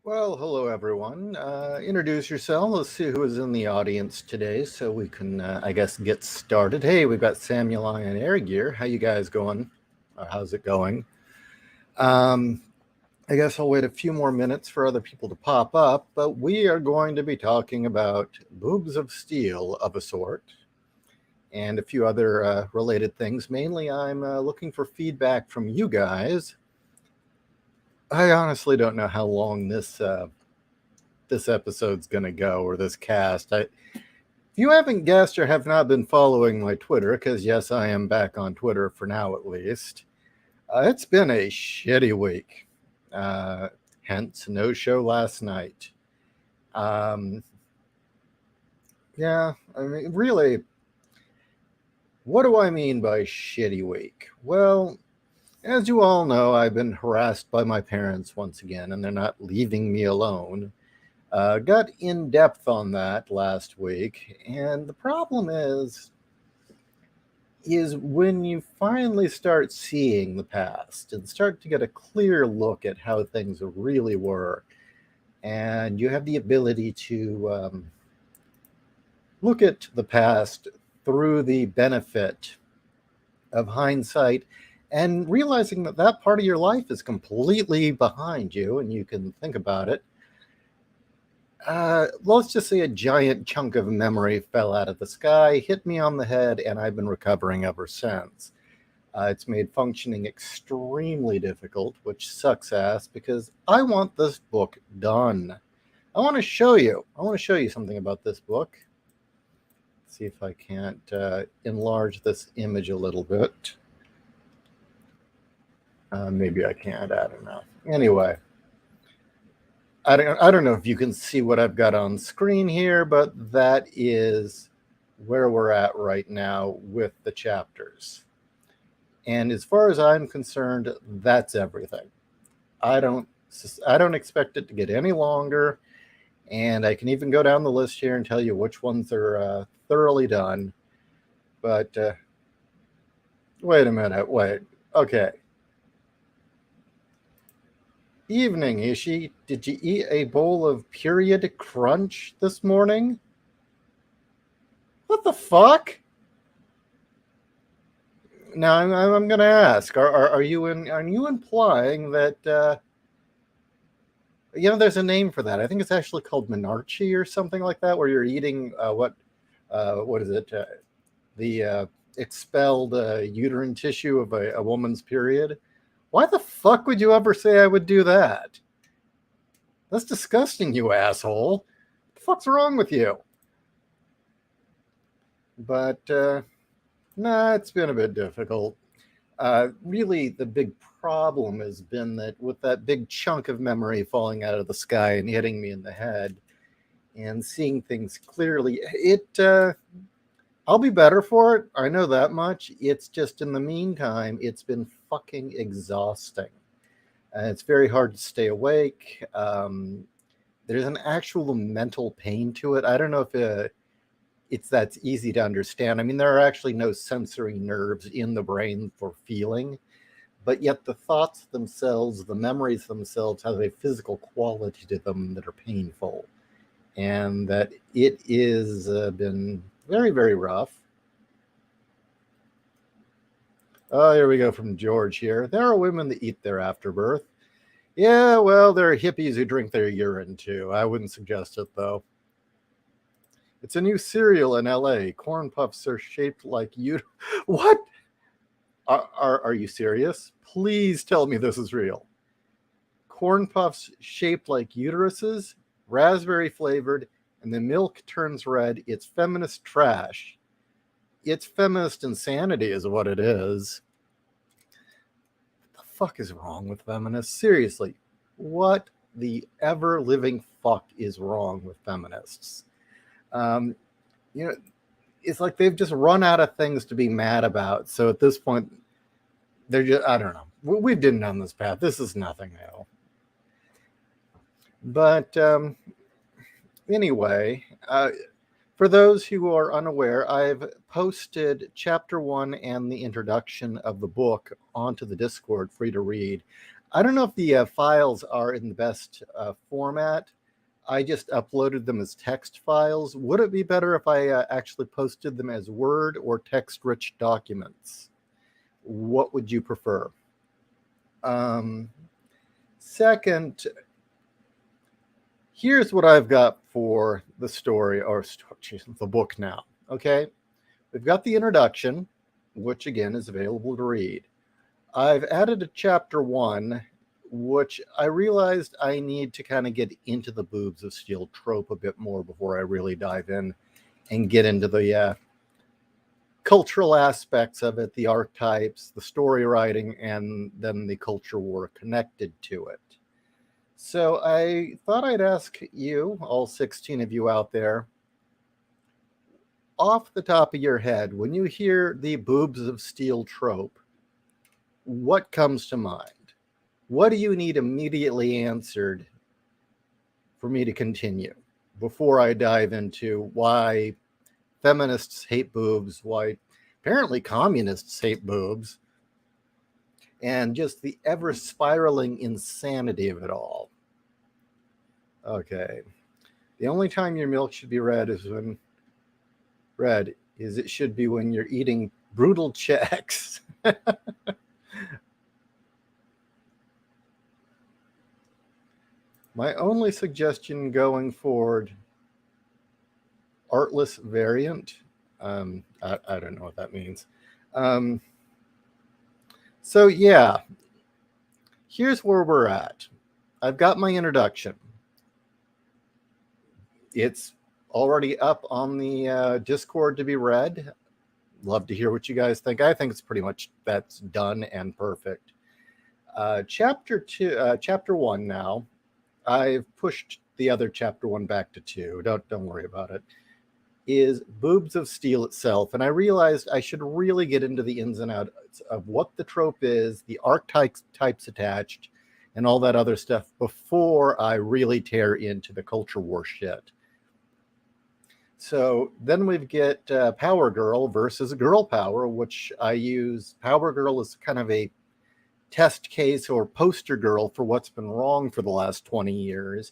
Well, hello everyone. Introduce yourself. Let's see who is in the audience today, so we can, I guess, get started. Hey, we've got Samuel and Air Gear. How you guys going? How's it going? Um, I guess I'll wait a few more minutes for other people to pop up, but we are going to be talking about boobs of steel of a sort and a few other related things. Mainly, I'm looking for feedback from you guys. I honestly don't know how long this episode's going to go, or this cast. If you haven't guessed or have not been following my Twitter, because yes, I am back on Twitter for now at least, it's been a shitty week. Uh, Hence, no show last night. Um, yeah, I mean, really, what do I mean by shitty week? Well, as you all know, I've been harassed by my parents once again, and they're not leaving me alone. Got in depth on that last week, and the problem is when you finally start seeing the past and start to get a clear look at how things really were, and you have the ability to look at the past through the benefit of hindsight and realizing that that part of your life is completely behind you and you can think about it. Let's just say a giant chunk of memory fell out of the sky, hit me on the head, and I've been recovering ever since. It's made functioning extremely difficult, which sucks ass because I want this book done. I want to show you. I want to show you something about this book. Let's see if I can't enlarge this image a little bit. Maybe I can't. I don't know. Anyway. I don't know if you can see what I've got on screen here, but that is where we're at right now with the chapters. And as far as I'm concerned, that's everything. I don't expect it to get any longer, and I can even go down the list here and tell you which ones are thoroughly done. But wait a minute. Wait. Okay. Evening, Ishi. Did you eat a bowl of period crunch this morning? What the fuck? Now I'm going to ask: Are you implying that there's a name for that? I think it's actually called menarche or something like that, where you're eating what is it? The expelled uterine tissue of a woman's period. Why the fuck would you ever say I would do that? That's disgusting, you asshole. What the fuck's wrong with you? But nah, it's been a bit difficult. Really, the big problem has been that with that big chunk of memory falling out of the sky and hitting me in the head and seeing things clearly, I'll be better for it. I know that much. It's just in the meantime, it's been fucking exhausting. It's very hard to stay awake. There's an actual mental pain to it. I don't know if it's that's easy to understand. I mean, there are actually no sensory nerves in the brain for feeling, but yet the thoughts themselves, the memories themselves, have a physical quality to them that are painful, and that it is been very, very rough. Oh, here we go from George here. There are women that eat their afterbirth. Yeah, well, there are hippies who drink their urine too. I wouldn't suggest it, though. It's a new cereal in LA. Corn puffs are shaped like you. What? Are you serious? Please tell me this is real. Corn puffs shaped like uteruses, raspberry flavored, and the milk turns red. It's feminist trash. It's feminist insanity is what it is. What the fuck is wrong with feminists? Seriously, what the ever living fuck is wrong with feminists? Um, you know, it's like they've just run out of things to be mad about. So at this point, they're just, I don't know. We've been down this path. This is nothing new. But anyway, for those who are unaware, I've posted chapter 1 and the introduction of the book onto the Discord for you to read. I don't know if the files are in the best format. I just uploaded them as text files. Would it be better if I actually posted them as Word or text-rich documents? What would you prefer? Second, here's what I've got for the story, or the book now, okay? We've got the introduction, which again is available to read. I've added a chapter 1, which I realized I need to kind of get into the Boobs of Steel trope a bit more before I really dive in and get into the cultural aspects of it, the archetypes, the story writing, and then the culture war connected to it. So I thought I'd ask you, all 16 of you out there, off the top of your head, when you hear the Boobs of Steel trope, what comes to mind? What do you need immediately answered for me to continue before I dive into why feminists hate boobs, why apparently communists hate boobs, and just the ever spiraling insanity of it all? Okay. The only time your milk should be red is it should be when you're eating brutal checks. My only suggestion going forward, artless variant. I don't know what that means. So yeah, here's where we're at. I've got my introduction. It's already up on the Discord to be read. Love to hear what you guys think. I think it's pretty much that's done and perfect. Chapter 1 now. I've pushed the other chapter 1 back to 2. Don't worry about it. Is Boobs of Steel itself, and I realized I should really get into the ins and outs of what the trope is, the archetypes attached, and all that other stuff before I really tear into the culture war shit. So then we get Power Girl versus Girl Power, which I use Power Girl as kind of a test case or poster girl for what's been wrong for the last 20 years,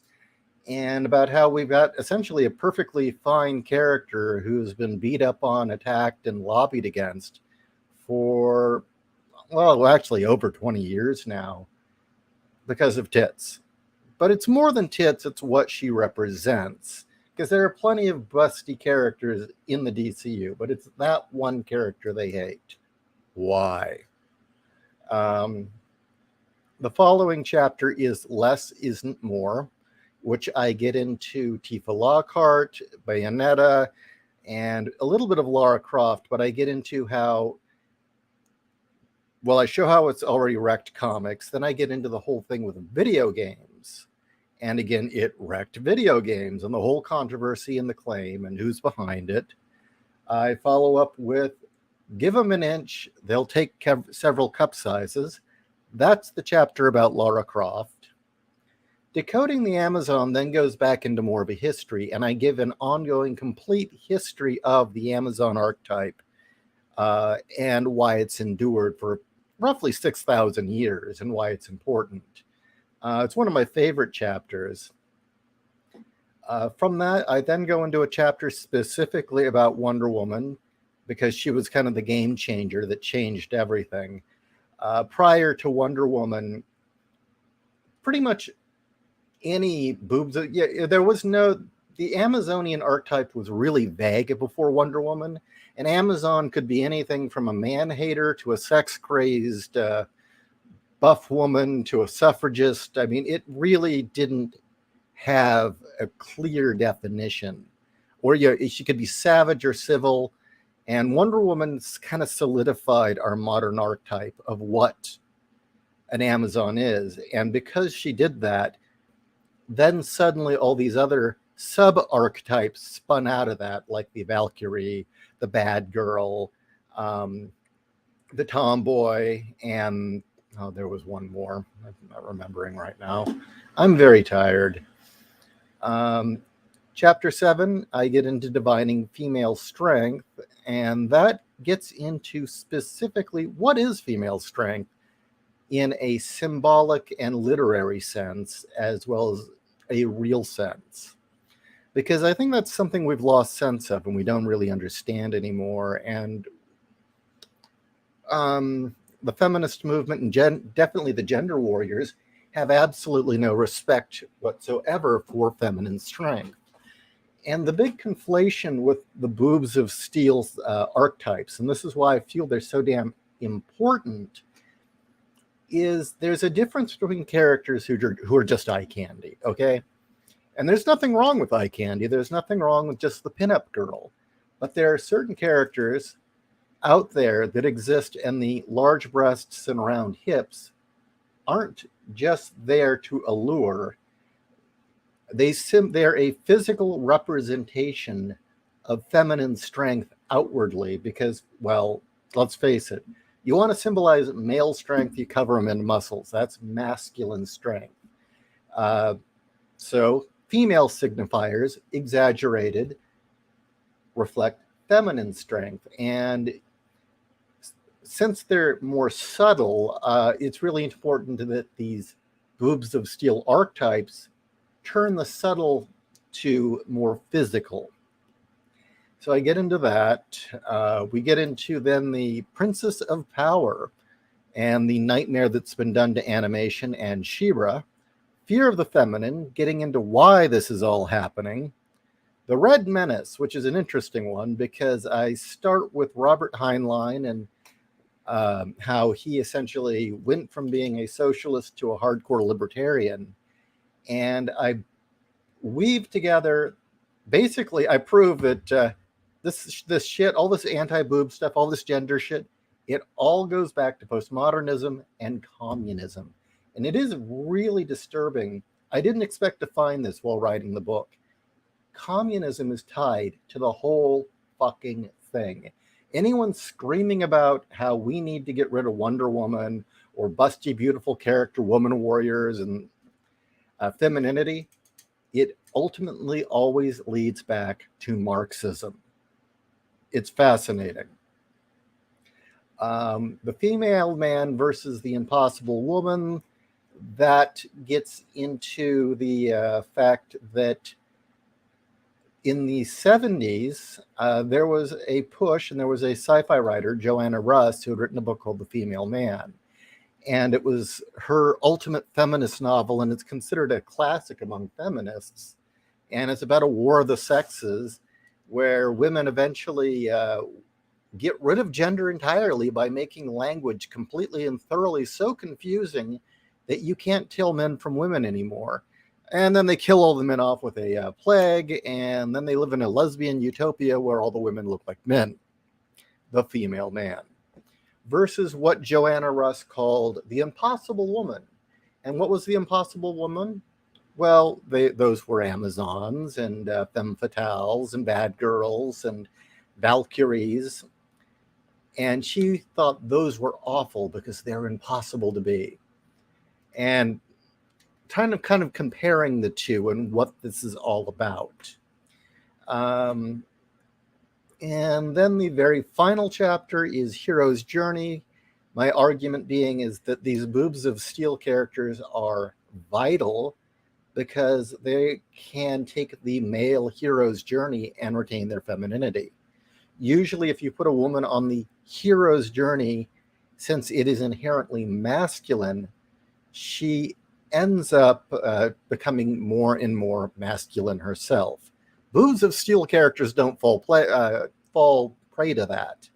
and about how we've got essentially a perfectly fine character who's been beat up on, attacked, and lobbied against for, well, actually over 20 years now because of tits. But it's more than tits, it's what she represents, because there are plenty of busty characters in the DCU, but it's that one character they hate. Why? The following chapter is Less Isn't More, which I get into Tifa Lockhart, Bayonetta, and a little bit of Lara Croft, but I get into how, well, I show how it's already wrecked comics, then I get into the whole thing with video games. And again, it wrecked video games and the whole controversy and the claim and who's behind it. I follow up with Give them an inch, they'll take several cup sizes. That's the chapter about Lara Croft. Decoding the Amazon then goes back into more of a history, and I give an ongoing complete history of the Amazon archetype and why it's endured for roughly 6,000 years and why it's important. It's one of my favorite chapters. From that, I then go into a chapter specifically about Wonder Woman, because she was kind of the game changer that changed everything. Prior to Wonder Woman, pretty much any boobs, there was the Amazonian archetype was really vague before Wonder Woman. An Amazon could be anything from a man-hater to a sex-crazed buff woman to a suffragist. I mean, it really didn't have a clear definition. Or she could be savage or civil. And Wonder Woman's kind of solidified our modern archetype of what an Amazon is. And because she did that, then suddenly all these other sub-archetypes spun out of that, like the Valkyrie, the bad girl, the tomboy, and there was one more. I'm not remembering right now. I'm very tired. Chapter 7, I get into divining female strength, and that gets into specifically what is female strength in a symbolic and literary sense as well as a real sense. Because I think that's something we've lost sense of and we don't really understand anymore. And the feminist movement and definitely the gender warriors have absolutely no respect whatsoever for feminine strength. And the big conflation with the boobs of steel archetypes, and this is why I feel they're so damn important, is there's a difference between characters who are just eye candy, okay? And there's nothing wrong with eye candy. There's nothing wrong with just the pinup girl. But there are certain characters out there that exist, and the large breasts and round hips aren't just there to allure. They're a physical representation of feminine strength outwardly because, well, let's face it, you want to symbolize male strength, you cover them in muscles. That's masculine strength. So female signifiers, exaggerated, reflect feminine strength. And since they're more subtle, it's really important that these boobs of steel archetypes turn the subtle to more physical. So I get into that. We get into then the Princess of Power and the nightmare that's been done to animation and She-Ra. Fear of the Feminine, getting into why this is all happening. The Red Menace, which is an interesting one because I start with Robert Heinlein and how he essentially went from being a socialist to a hardcore libertarian. And I weave together, basically, I prove that this shit, all this anti-boob stuff, all this gender shit, it all goes back to postmodernism and communism. And it is really disturbing. I didn't expect to find this while writing the book. Communism is tied to the whole fucking thing. Anyone screaming about how we need to get rid of Wonder Woman or busty, beautiful character woman warriors and femininity, it ultimately always leads back to Marxism. It's fascinating. The female man versus the impossible woman, that gets into the fact that in the 70s, there was a push, and there was a sci-fi writer, Joanna Russ, who had written a book called The Female Man. And it was her ultimate feminist novel, and it's considered a classic among feminists. And it's about a war of the sexes where women eventually get rid of gender entirely by making language completely and thoroughly so confusing that you can't tell men from women anymore. And then they kill all the men off with a plague, and then they live in a lesbian utopia where all the women look like men. The Female Man. Versus what Joanna Russ called the impossible woman. And what was the impossible woman? Well, those were Amazons and femme fatales and bad girls and Valkyries. And she thought those were awful because they're impossible to be. And kind of comparing the two and what this is all about. And then the very final chapter is Hero's Journey. My argument being is that these boobs of steel characters are vital because they can take the male hero's journey and retain their femininity. Usually, if you put a woman on the hero's journey, since it is inherently masculine, she ends up becoming more and more masculine herself. Boobs of steel characters don't fall prey to that.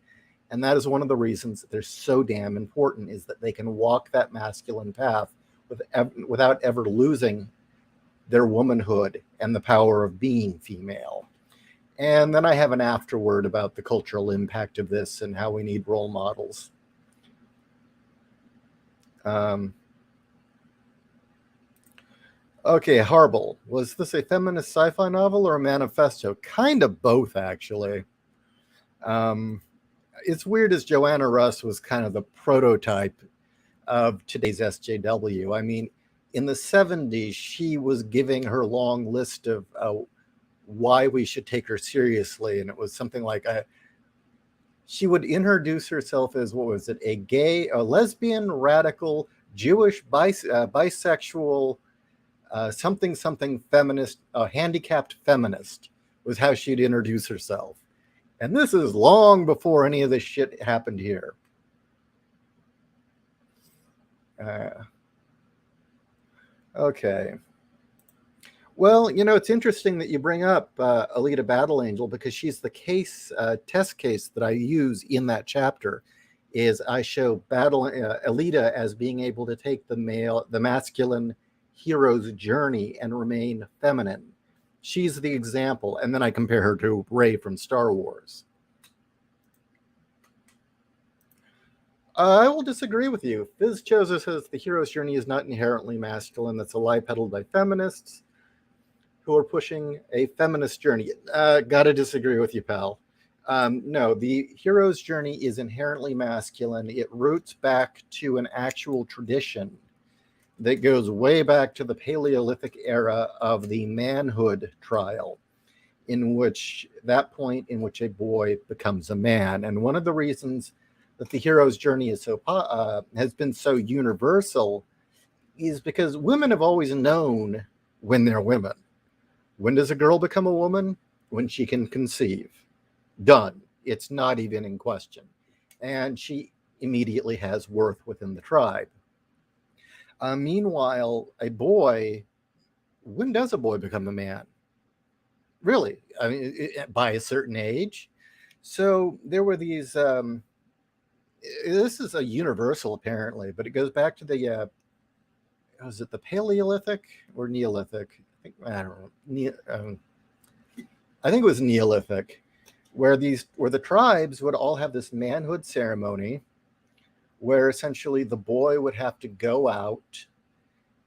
And that is one of the reasons that they're so damn important, is that they can walk that masculine path without ever losing their womanhood and the power of being female. And then I have an afterword about the cultural impact of this and how we need role models. Okay, Harble. Was this a feminist sci-fi novel or a manifesto? Kind of both, actually. It's weird, as Joanna Russ was kind of the prototype of today's SJW. I mean, in the 70s, she was giving her long list of why we should take her seriously. And it was something like, she would introduce herself as, what was it, a lesbian, radical, Jewish bisexual something feminist, handicapped feminist was how she'd introduce herself. And this is long before any of this shit happened here. Okay. Well, it's interesting that you bring up Alita Battle Angel, because she's the test case that I use in that chapter. Is I show Alita as being able to take the masculine hero's journey and remain feminine. She's the example, and then I compare her to Rey from Star Wars. I will disagree with you. Fizz Choser says the hero's journey is not inherently masculine. That's a lie peddled by feminists who are pushing a feminist journey. Gotta disagree with you, pal. No, the hero's journey is inherently masculine. It roots back to an actual tradition that goes way back to the Paleolithic era of the manhood trial, in which a boy becomes a man. And one of the reasons that the hero's journey is has been so universal is because women have always known when they're women. When does a girl become a woman? When she can conceive. Done. It's not even in question. And she immediately has worth within the tribe. Meanwhile, when does a boy become a man? Really? I mean, by a certain age? So there were these, this is a universal apparently, but it goes back to the, was it the Paleolithic or Neolithic? I don't know. I think it was Neolithic, where the tribes would all have this manhood ceremony, where essentially the boy would have to go out,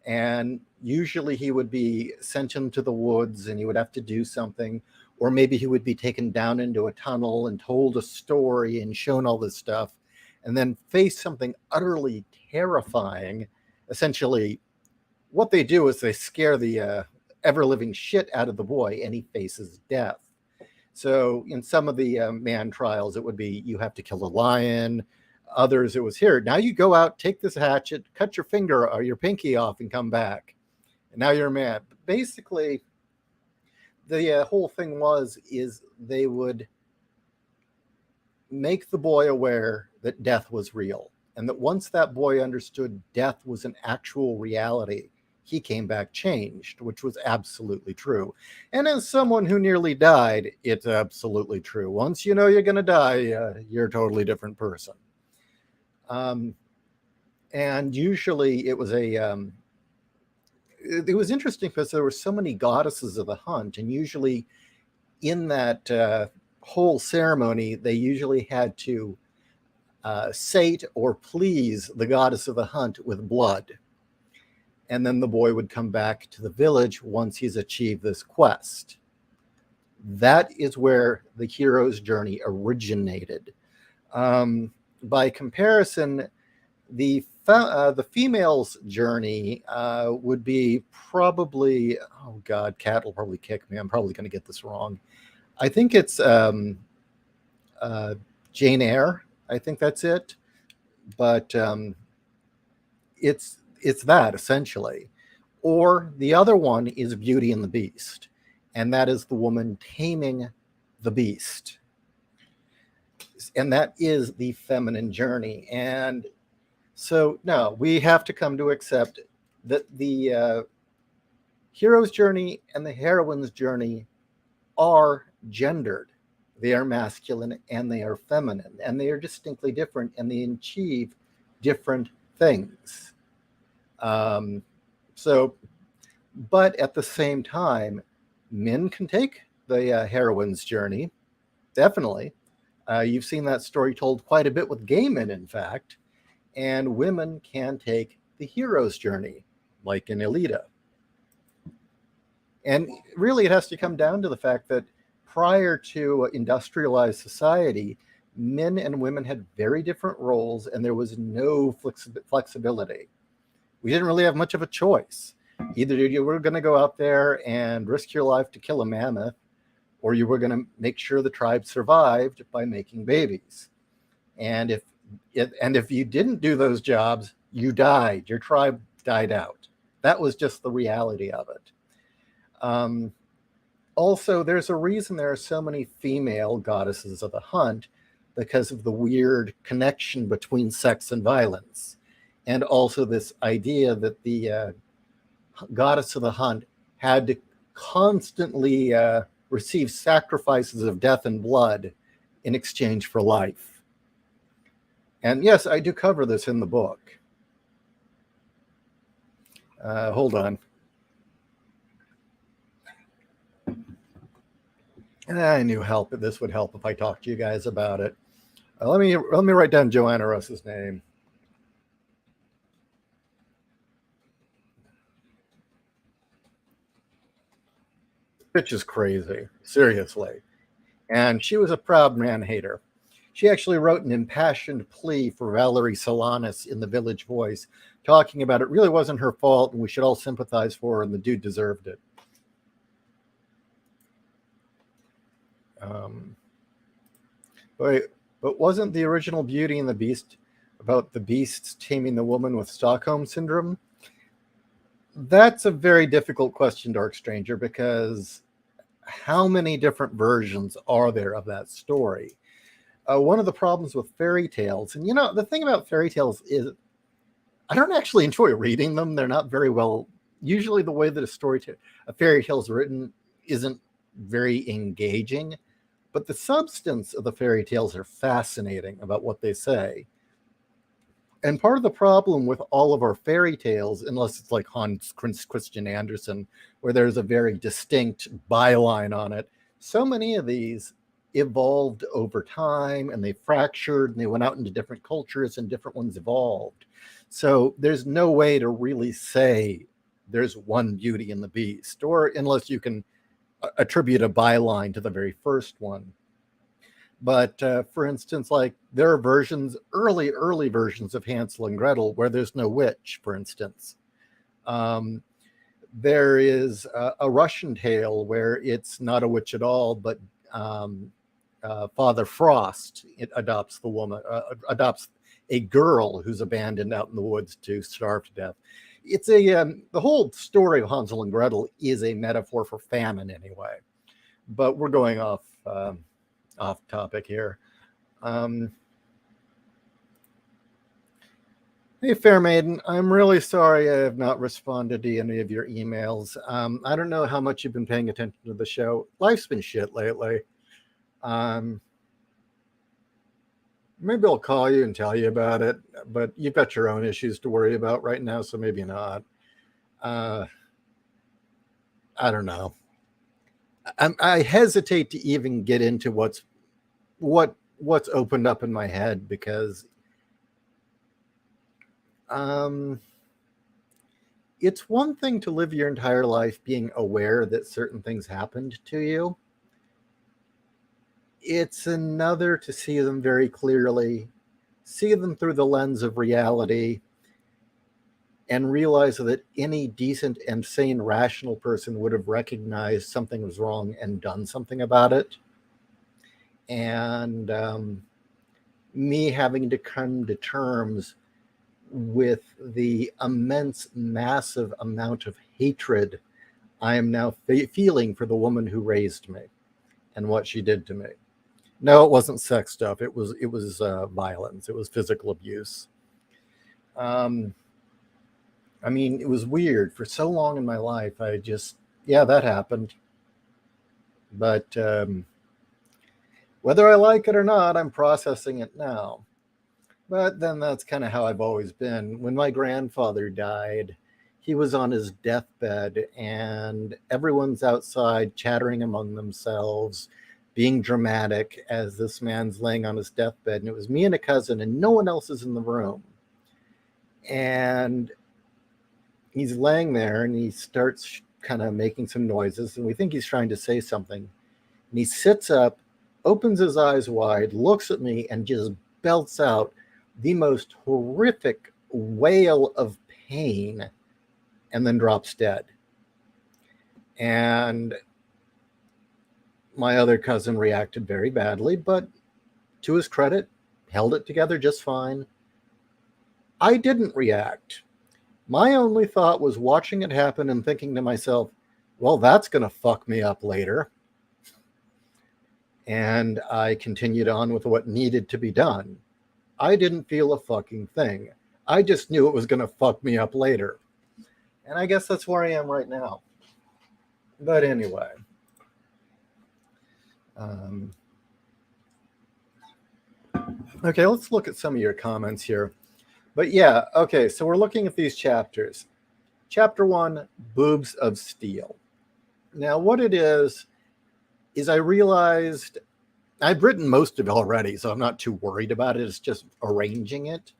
and usually he would be sent into the woods and he would have to do something, or maybe he would be taken down into a tunnel and told a story and shown all this stuff, and then face something utterly terrifying. Essentially, what they do is they scare the ever-living shit out of the boy, and he faces death. So in some of the man trials, it would be you have to kill a lion. Others, it was here. Now you go out, take this hatchet, cut your finger or your pinky off, and come back. And now you're a man. But basically, the whole thing is they would make the boy aware that death was real, and that once that boy understood death was an actual reality, he came back changed, which was absolutely true. And as someone who nearly died, it's absolutely true. Once you know you're going to die, you're a totally different person. And usually it was it was interesting because there were so many goddesses of the hunt, and usually in that whole ceremony, they usually had to sate or please the goddess of the hunt with blood. And then the boy would come back to the village once he's achieved this quest. That is where the hero's journey originated. By comparison, the female's journey would be probably, oh God, Kat will probably kick me. I'm probably going to get this wrong. I think it's Jane Eyre. I think that's it. But it's that essentially. Or the other one is Beauty and the Beast, and that is the woman taming the beast. And that is the feminine journey. And so now we have to come to accept that the hero's journey and the heroine's journey are gendered. They are masculine and they are feminine, and they are distinctly different, and they achieve different things. But at the same time, men can take the heroine's journey, definitely. You've seen that story told quite a bit with gay men, in fact, and women can take the hero's journey, like in Alita. And really, it has to come down to the fact that prior to industrialized society, men and women had very different roles, and there was no flexibility. We didn't really have much of a choice. Either you were going to go out there and risk your life to kill a mammoth, or you were going to make sure the tribe survived by making babies. And if you didn't do those jobs, you died. Your tribe died out. That was just the reality of it. Um, Also, there's a reason there are so many female goddesses of the hunt because of the weird connection between sex and violence. And also, this idea that the goddess of the hunt had to constantly receive sacrifices of death and blood in exchange for life. And yes, I do cover this in the book. Hold on. I knew this would help if I talked to you guys about it. Let me write down Joanna Russ's name. Bitch is crazy, seriously. And she was a proud man hater. She actually wrote an impassioned plea for Valerie Solanas in the Village Voice, talking about it really wasn't her fault and we should all sympathize for her and the dude deserved it. But wasn't the original Beauty and the Beast about the beasts taming the woman with Stockholm Syndrome? That's a very difficult question, Dark Stranger, because how many different versions are there of that story? One of the problems with fairy tales, and the thing about fairy tales is I don't actually enjoy reading them. They're not very well. Usually, the way that a fairy tale is written isn't very engaging, but the substance of the fairy tales are fascinating about what they say. And part of the problem with all of our fairy tales, unless it's like Hans Christian Andersen, where there's a very distinct byline on it, so many of these evolved over time and they fractured and they went out into different cultures and different ones evolved. So there's no way to really say there's one Beauty and the Beast, or unless you can attribute a byline to the very first one. But for instance, like there are early versions of Hansel and Gretel where there's no witch, for instance. There is a Russian tale where it's not a witch at all, but Father Frost adopts adopts a girl who's abandoned out in the woods to starve to death. It's the whole story of Hansel and Gretel is a metaphor for famine anyway. But we're going off topic here. Hey, Fair Maiden, I'm really sorry I have not responded to any of your emails. I don't know how much you've been paying attention to the show. Life's been shit lately. Maybe I'll call you and tell you about it, but you've got your own issues to worry about right now, so maybe not. I don't know. I hesitate to even get into what's opened up in my head because it's one thing to live your entire life being aware that certain things happened to you. It's another to see them very clearly, see them through the lens of reality, and realize that any decent and sane, rational person would have recognized something was wrong and done something about it. And me having to come to terms with the immense, massive amount of hatred I am now feeling for the woman who raised me and what she did to me. No, it wasn't sex stuff. It was violence. It was physical abuse. I mean, it was weird. For so long in my life, that happened. But whether I like it or not, I'm processing it now. But then that's kind of how I've always been. When my grandfather died, he was on his deathbed, and everyone's outside chattering among themselves, being dramatic as this man's laying on his deathbed. And it was me and a cousin, and no one else is in the room. And he's laying there, and he starts kind of making some noises, and we think he's trying to say something. And he sits up, opens his eyes wide, looks at me, and just belts out the most horrific wail of pain, and then drops dead. And my other cousin reacted very badly, but to his credit, held it together just fine. I didn't react. My only thought was watching it happen and thinking to myself, well, that's going to fuck me up later. And I continued on with what needed to be done. I didn't feel a fucking thing. I just knew it was going to fuck me up later. And I guess that's where I am right now. But anyway. Okay, let's look at some of your comments here. But yeah, okay, so we're looking at these chapters. Chapter 1, Boobs of Steel. Now, what it is I realized I've written most of it already, so I'm not too worried about it. It's just arranging it.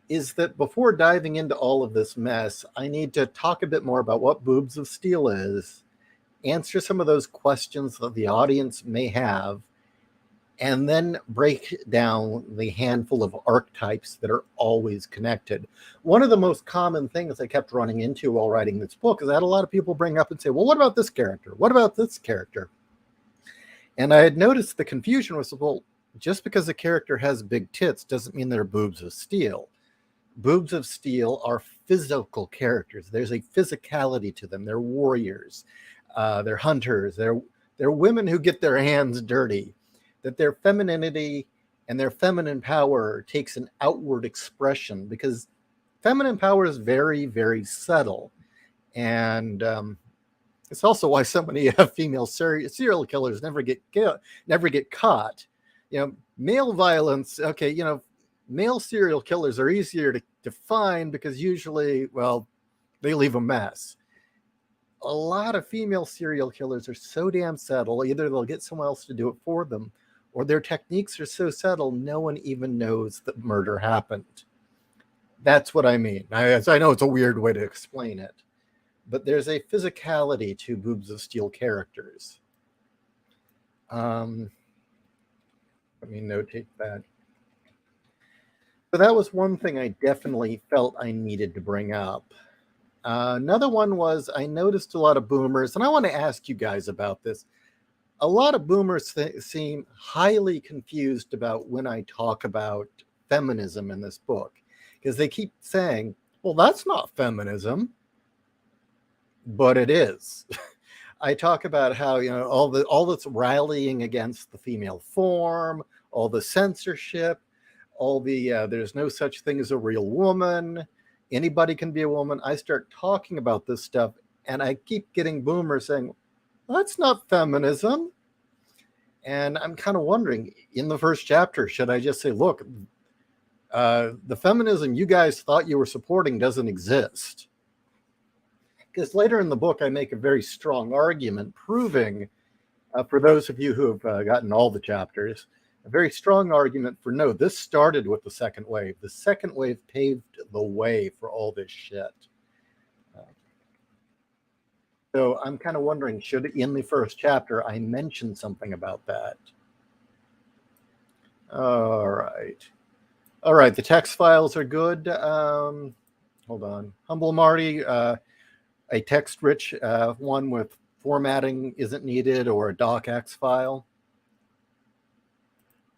Is that before diving into all of this mess, I need to talk a bit more about what Boobs of Steel is, answer some of those questions that the audience may have, and then break down the handful of archetypes that are always connected. One of the most common things I kept running into while writing this book is I had a lot of people bring up and say, well, what about this character? What about this character? And I had noticed the confusion was, well, just because a character has big tits doesn't mean they're boobs of steel. Boobs of Steel are physical characters. There's a physicality to them. They're warriors. They're hunters. They're women who get their hands dirty. That their femininity and their feminine power takes an outward expression, because feminine power is very, very subtle. And it's also why so many female serial killers never get caught. You know, male violence, okay, you know, male serial killers are easier to find because usually, well, they leave a mess. A lot of female serial killers are so damn subtle, either they'll get someone else to do it for them, or their techniques are so subtle no one even knows that murder happened. That's what I mean. I know it's a weird way to explain it, but there's a physicality to Boobs of Steel characters. Let me notate that. So that was one thing I definitely felt I needed to bring up. Another one was I noticed a lot of boomers, and I want to ask you guys about this. A lot of boomers seem highly confused about when I talk about feminism in this book, because they keep saying, well, that's not feminism, but it is. I talk about how, you know, all that's rallying against the female form, all the censorship, all the there's no such thing as a real woman, anybody can be a woman. I start talking about this stuff, and I keep getting boomers saying, well, that's not feminism. And I'm kind of wondering, in the first chapter, should I just say, look, the feminism you guys thought you were supporting doesn't exist? Because later in the book, I make a very strong argument proving, for those of you who have gotten all the chapters, a very strong argument for no, this started with the second wave. The second wave paved the way for all this shit. So I'm kind of wondering, should in the first chapter I mention something about that? All right. All right, the text files are good. Hold on. Humble Marty, a text-rich one with formatting isn't needed, or a docx file.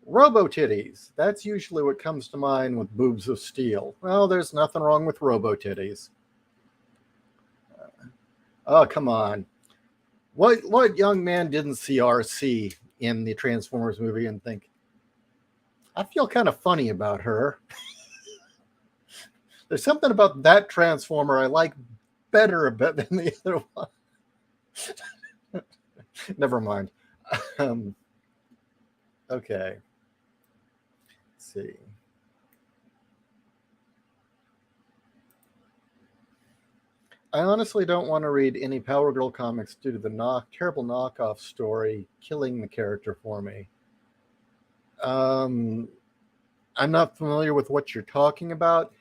Robo-titties. That's usually what comes to mind with Boobs of Steel. Well, there's nothing wrong with robo-titties. Oh, come on. What young man didn't see RC in the Transformers movie and think, I feel kind of funny about her? There's something about that Transformer I like better a bit than the other one. Never mind. Okay. Let's see. I honestly don't want to read any Power Girl comics due to the terrible knockoff story killing the character for me. I'm not familiar with what you're talking about.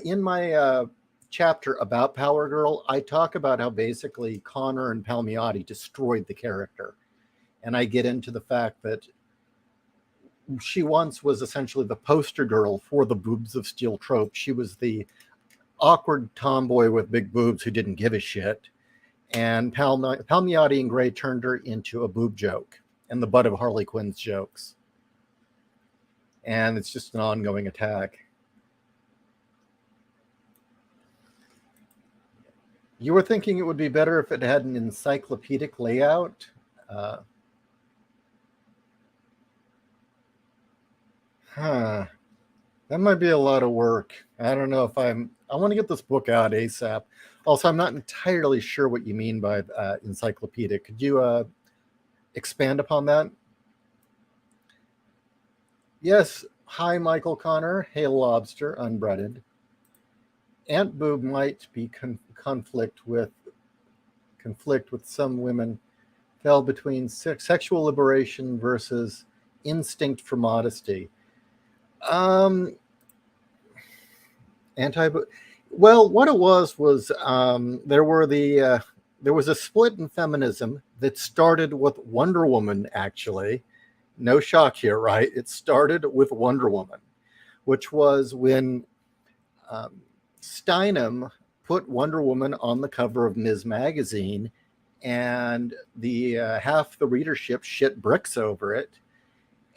In my chapter about Power Girl, I talk about how basically Connor and Palmiotti destroyed the character. And I get into the fact that she once was essentially the poster girl for the Boobs of Steel trope. She was the awkward tomboy with big boobs who didn't give a shit. And Palmiotti and Gray turned her into a boob joke and the butt of Harley Quinn's jokes. And it's just an ongoing attack. You were thinking it would be better if it had an encyclopedic layout? Uh, huh. That might be a lot of work. I don't know if I want to get this book out ASAP. Also, I'm not entirely sure what you mean by encyclopedic. Could you expand upon that? Yes. Hi, Michael Connor. Hail Lobster, unbreaded. Aunt Boob might be conflict with some women fell between sexual liberation versus instinct for modesty. Um, anti. Well, what it was there was a split in feminism that started with Wonder Woman. Actually, no shock here, right? It started with Wonder Woman, which was when um, Steinem put Wonder Woman on the cover of Ms. Magazine, and the half the readership shit bricks over it,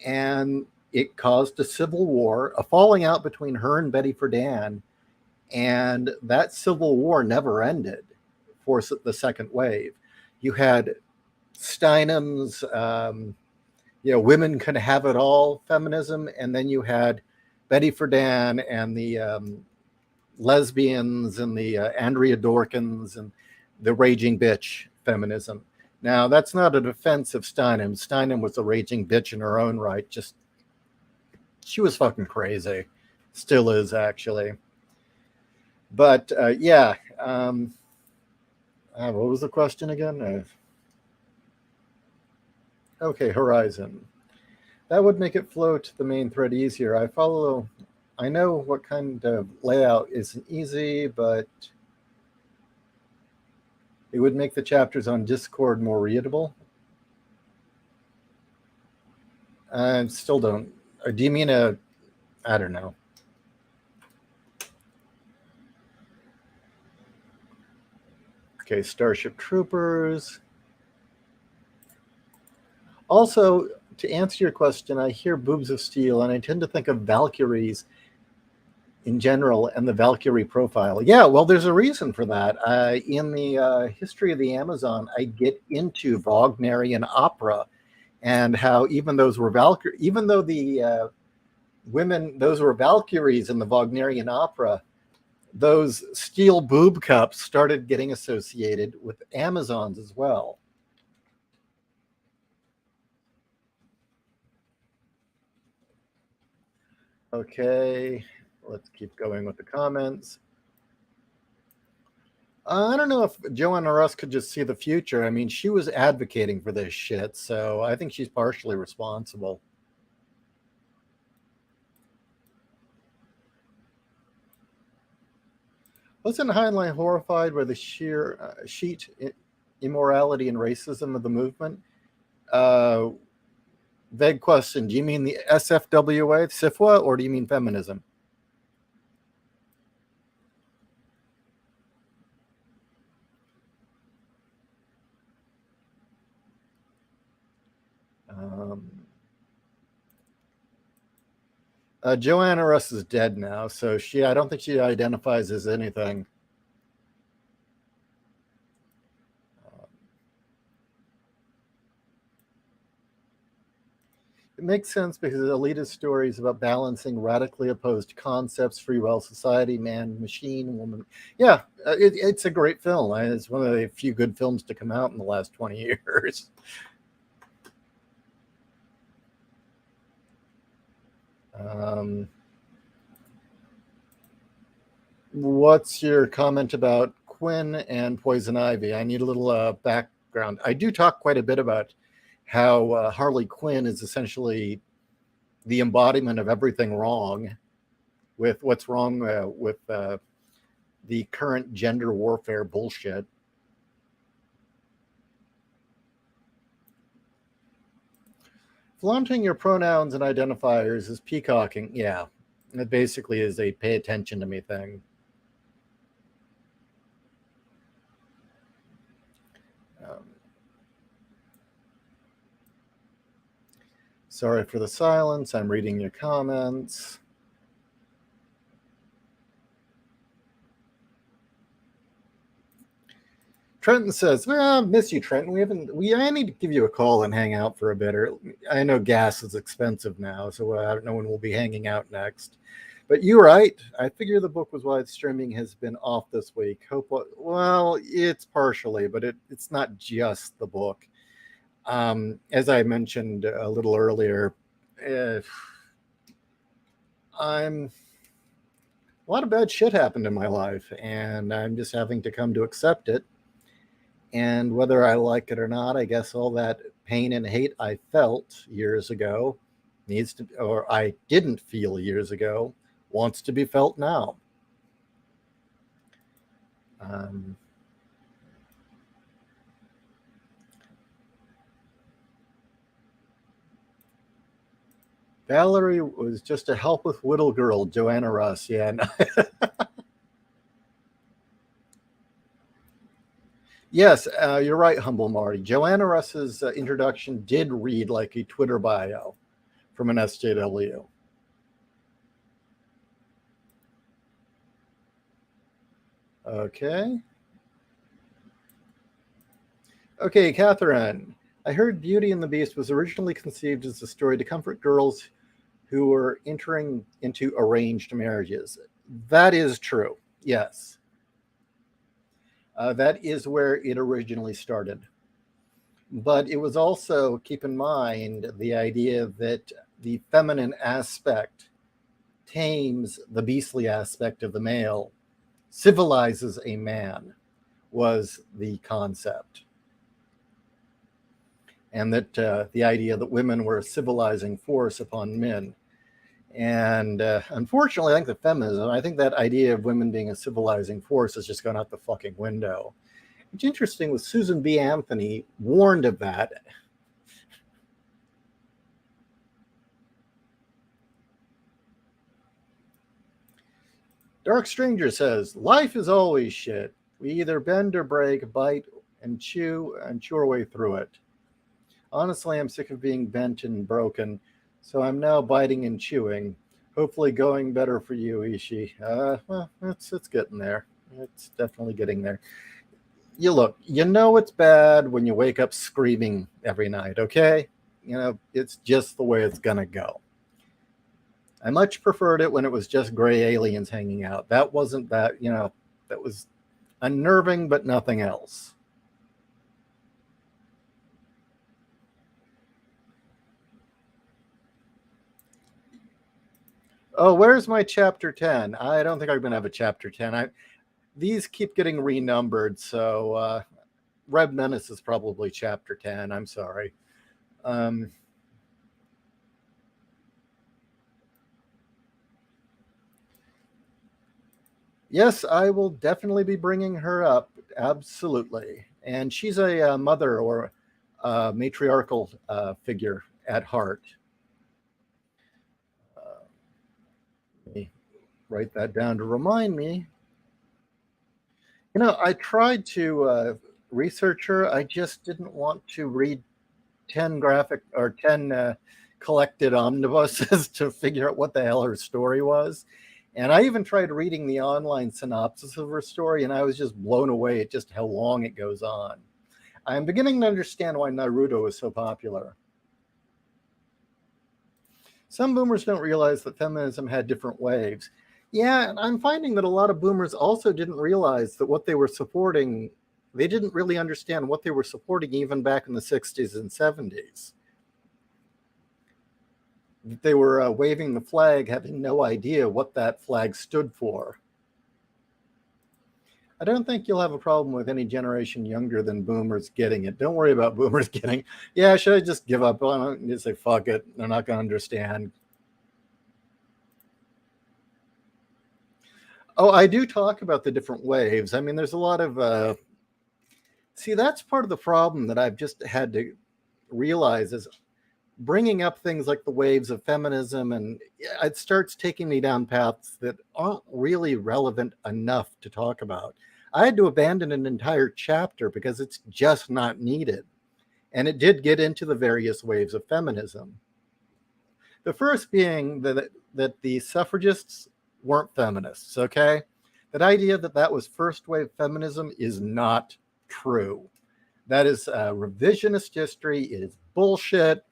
and it caused a civil war, a falling out between her and Betty Friedan, and that civil war never ended for the second wave. You had Steinem's, women can have it all feminism, and then you had Betty Friedan and the lesbians and the Andrea Dorkins and the raging bitch feminism. Now, that's not a defense of Steinem. Steinem was a raging bitch in her own right. Just, she was fucking crazy. Still is, actually. But yeah. What was the question again? Okay, Horizon. That would make it flow to the main thread easier. I know what kind of layout isn't easy, but it would make the chapters on Discord more readable. I still don't. Do you mean I don't know. Okay, Starship Troopers. Also, to answer your question, I hear Boobs of Steel, and I tend to think of Valkyries in general and the Valkyrie profile. Yeah, well, there's a reason for that. In the history of the Amazon, I get into Wagnerian opera and how even though the women, those were Valkyries in the Wagnerian opera, those steel boob cups started getting associated with Amazons as well. Okay, let's keep going with the comments. I don't know if Joanna Russ could just see the future. I mean, she was advocating for this shit, so I think she's partially responsible. Wasn't Heinlein horrified by the sheet immorality and racism of the movement? Vague question. Do you mean the SFWA, SIFWA, or do you mean feminism? Joanna Russ is dead now, so I don't think she identifies as anything. It makes sense because elitist stories about balancing radically opposed concepts, free will society, man, machine, woman. Yeah, it's a great film. It's one of the few good films to come out in the last 20 years. What's your comment about Quinn and Poison Ivy? I need a little background. I do talk quite a bit about how Harley Quinn is essentially the embodiment of everything wrong with what's wrong with the current gender warfare bullshit. Flaunting your pronouns and identifiers is peacocking. Yeah, it basically is a pay attention to me thing. Sorry for the silence. I'm reading your comments. Trenton says, well, miss you, Trenton. I need to give you a call and hang out for a bit. Or I know gas is expensive now, so I don't know when we'll be hanging out next. But you're right. I figure the book was why streaming has been off this week. Well, it's partially, but it's not just the book. As I mentioned a little earlier, a lot of bad shit happened in my life, and I'm just having to come to accept it. And whether I like it or not, I guess all that pain and hate I felt years ago or I didn't feel years ago, wants to be felt now. Valerie was just a helpless little girl, Joanna Russ. Yeah. No. Yes, you're right, Humble Marty. Joanna Russ's introduction did read like a Twitter bio from an SJW. Okay. Okay, Catherine. I heard Beauty and the Beast was originally conceived as a story to comfort girls who were entering into arranged marriages. That is true. Yes. That is where it originally started. But it was also, keep in mind, the idea that the feminine aspect tames the beastly aspect of the male, civilizes a man, was the concept. And that the idea that women were a civilizing force upon men. And unfortunately, I think I think that idea of women being a civilizing force has just gone out the fucking window. It's interesting with Susan B. Anthony warned of that. Dark Stranger says, life is always shit. We either bend or break, bite and chew our way through it. Honestly, I'm sick of being bent and broken, so I'm now biting and chewing. Hopefully going better for you, Ishii. Well, it's getting there. It's definitely getting there. You know it's bad when you wake up screaming every night, okay? It's just the way it's gonna go. I much preferred it when it was just gray aliens hanging out. That wasn't that, that was unnerving, but nothing else. Oh, where's my chapter 10? I don't think I'm going to have a chapter 10. These keep getting renumbered, so Red Menace is probably chapter 10. I'm sorry. Yes, I will definitely be bringing her up. Absolutely. And she's a mother or matriarchal figure at heart. Let me write that down to remind me. I tried to research her. I just didn't want to read 10 collected omnibuses to figure out what the hell her story was. And I even tried reading the online synopsis of her story, and I was just blown away at just how long it goes on. I'm beginning to understand why Naruto is so popular. Some boomers don't realize that feminism had different waves. Yeah, and I'm finding that a lot of boomers also didn't realize that what they were supporting, they didn't really understand what they were supporting even back in the 60s and 70s. They were waving the flag, having no idea what that flag stood for. I don't think you'll have a problem with any generation younger than boomers getting it. Don't worry about boomers getting, yeah, should I just give up on it and just say, fuck it, they're not going to understand. Oh, I do talk about the different waves. I mean, there's a lot of, see, that's part of the problem that I've just had to realize is bringing up things like the waves of feminism, and it starts taking me down paths that aren't really relevant enough to talk about. I had to abandon an entire chapter because it's just not needed. And it did get into the various waves of feminism. The first being that the suffragists weren't feminists, okay? That idea that was first wave feminism is not true. That is revisionist history. It is bullshit.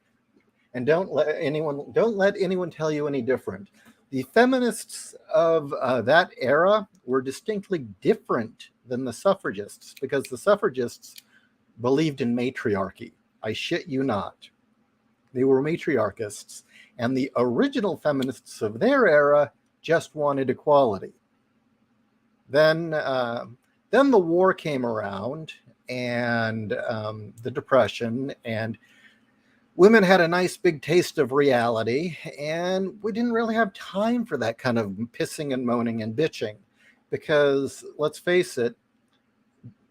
And don't let anyone tell you any different. The feminists of that era were distinctly different than the suffragists, because the suffragists believed in matriarchy. I shit you not. They were matriarchists. And the original feminists of their era just wanted equality. Then the war came around, and the Depression, and women had a nice big taste of reality, and we didn't really have time for that kind of pissing and moaning and bitching, because let's face it,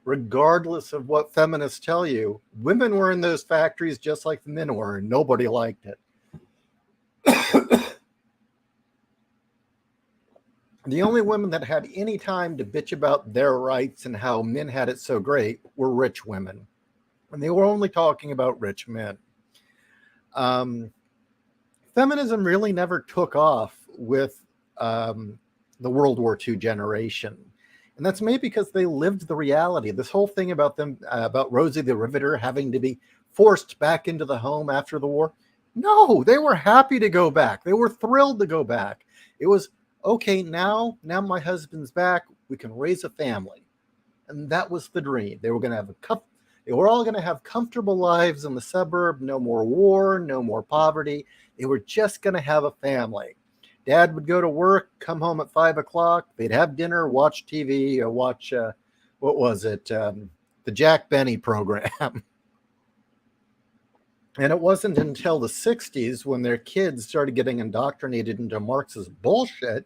regardless of what feminists tell you, women were in those factories just like the men were, and nobody liked it. The only women that had any time to bitch about their rights and how men had it so great were rich women. And they were only talking about rich men. Feminism really never took off with the World War II generation. And that's maybe because they lived the reality. This whole thing about them, about Rosie the Riveter having to be forced back into the home after the war. No, they were happy to go back. They were thrilled to go back. It was, okay, now my husband's back. We can raise a family. And that was the dream. They were going to have they were all going to have comfortable lives in the suburb. No more war, no more poverty. They were just going to have a family. Dad would go to work, come home at 5 o'clock. They'd have dinner, watch TV, or watch, what was it? The Jack Benny program. And it wasn't until the 60s, when their kids started getting indoctrinated into Marxist bullshit,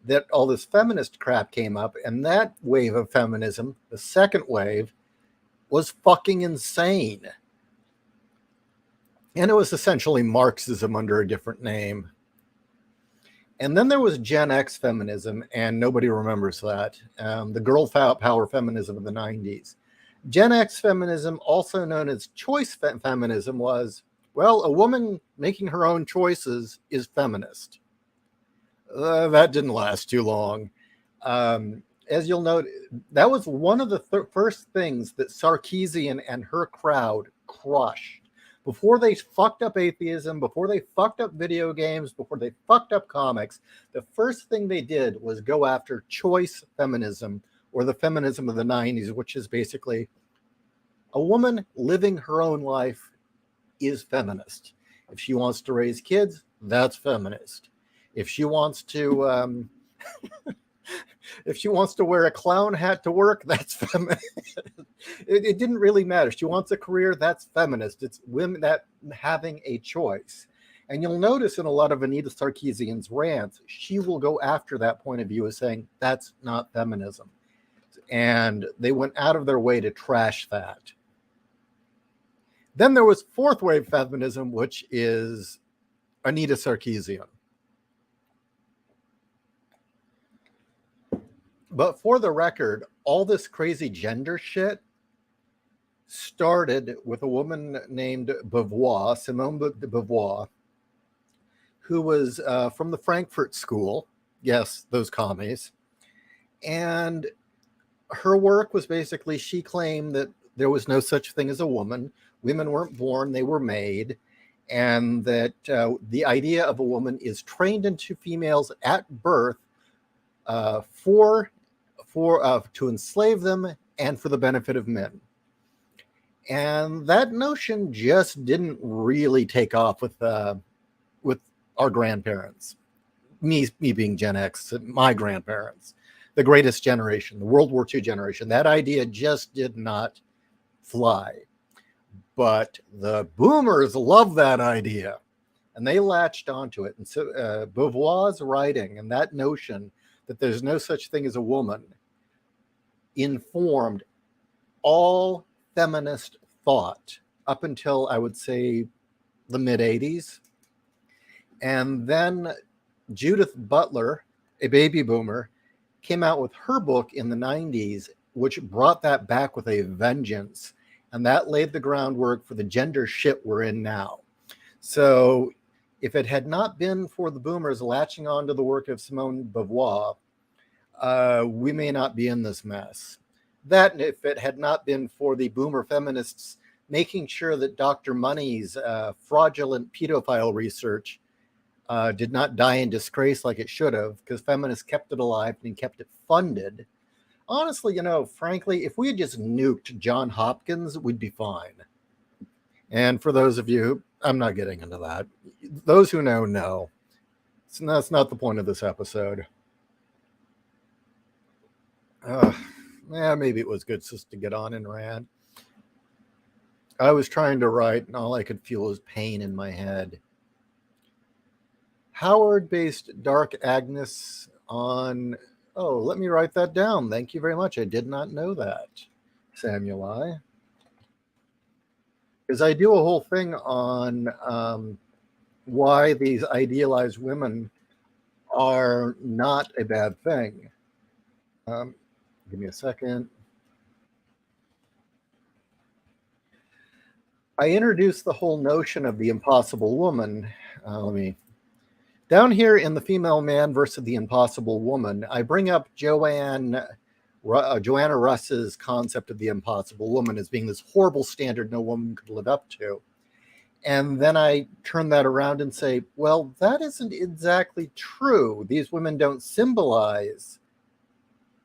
that all this feminist crap came up. And that wave of feminism, the second wave, was fucking insane. And it was essentially Marxism under a different name. And then there was Gen X feminism, and nobody remembers that. The girl power feminism of the 90s. Gen X feminism, also known as choice feminism, was, well, a woman making her own choices is feminist. That didn't last too long. As you'll note, that was one of the first things that Sarkeesian and her crowd crushed. Before they fucked up atheism, before they fucked up video games, before they fucked up comics, the first thing they did was go after choice feminism, or the feminism of the 90s, which is basically a woman living her own life is feminist. If she wants to raise kids, that's feminist. If she wants to if she wants to wear a clown hat to work, that's feminist. It didn't really matter. She wants a career, that's feminist. It's women that having a choice. And you'll notice in a lot of Anita Sarkeesian's rants, she will go after that point of view as saying, that's not feminism. And they went out of their way to trash that. Then there was fourth wave feminism, which is Anita Sarkeesian. But for the record, all this crazy gender shit started with a woman named Beauvoir, Simone de Beauvoir, who was from the Frankfurt School. Yes, those commies. And her work was basically, she claimed that there was no such thing as a woman. Women weren't born, they were made. And that the idea of a woman is trained into females at birth to enslave them and for the benefit of men. And that notion just didn't really take off with our grandparents. Me being Gen X, my grandparents, the greatest generation, the World War II generation. That idea just did not fly. But the boomers love that idea, and they latched onto it. And so Beauvoir's writing and that notion that there's no such thing as a woman informed all feminist thought up until, I would say, the mid-'80s. And then Judith Butler, a baby boomer, came out with her book in the 90s, which brought that back with a vengeance. And that laid the groundwork for the gender shit we're in now. So if it had not been for the boomers latching onto the work of Simone de Beauvoir, we may not be in this mess. That, and if it had not been for the boomer feminists making sure that Dr. Money's fraudulent pedophile research did not die in disgrace like it should have, because feminists kept it alive and kept it funded. Honestly, frankly, if we had just nuked John Hopkins, we'd be fine. And for those of you, I'm not getting into that. Those who know. So that's not the point of this episode. Maybe it was good just to get on and rant. I was trying to write, and all I could feel was pain in my head. Howard-based Dark Agnes on... Oh, let me write that down. Thank you very much. I did not know that, Samuel. Because I do a whole thing on why these idealized women are not a bad thing. Give me a second. I introduced the whole notion of the impossible woman. Down here in The Female Man versus the Impossible Woman, I bring up Joanna Russ's concept of the impossible woman as being this horrible standard no woman could live up to. And then I turn that around and say, well, that isn't exactly true. These women don't symbolize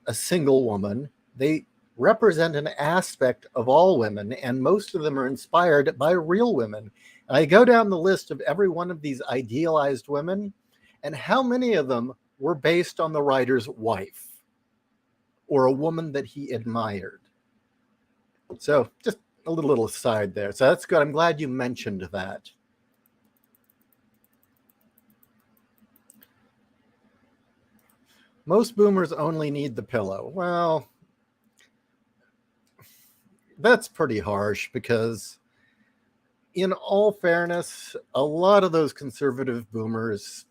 a single woman. They represent an aspect of all women, and most of them are inspired by real women. And I go down the list of every one of these idealized women, and how many of them were based on the writer's wife or a woman that he admired. So just a little aside there. So that's good. I'm glad you mentioned that. Most boomers only need the pillow. Well, that's pretty harsh, because in all fairness, a lot of those conservative boomers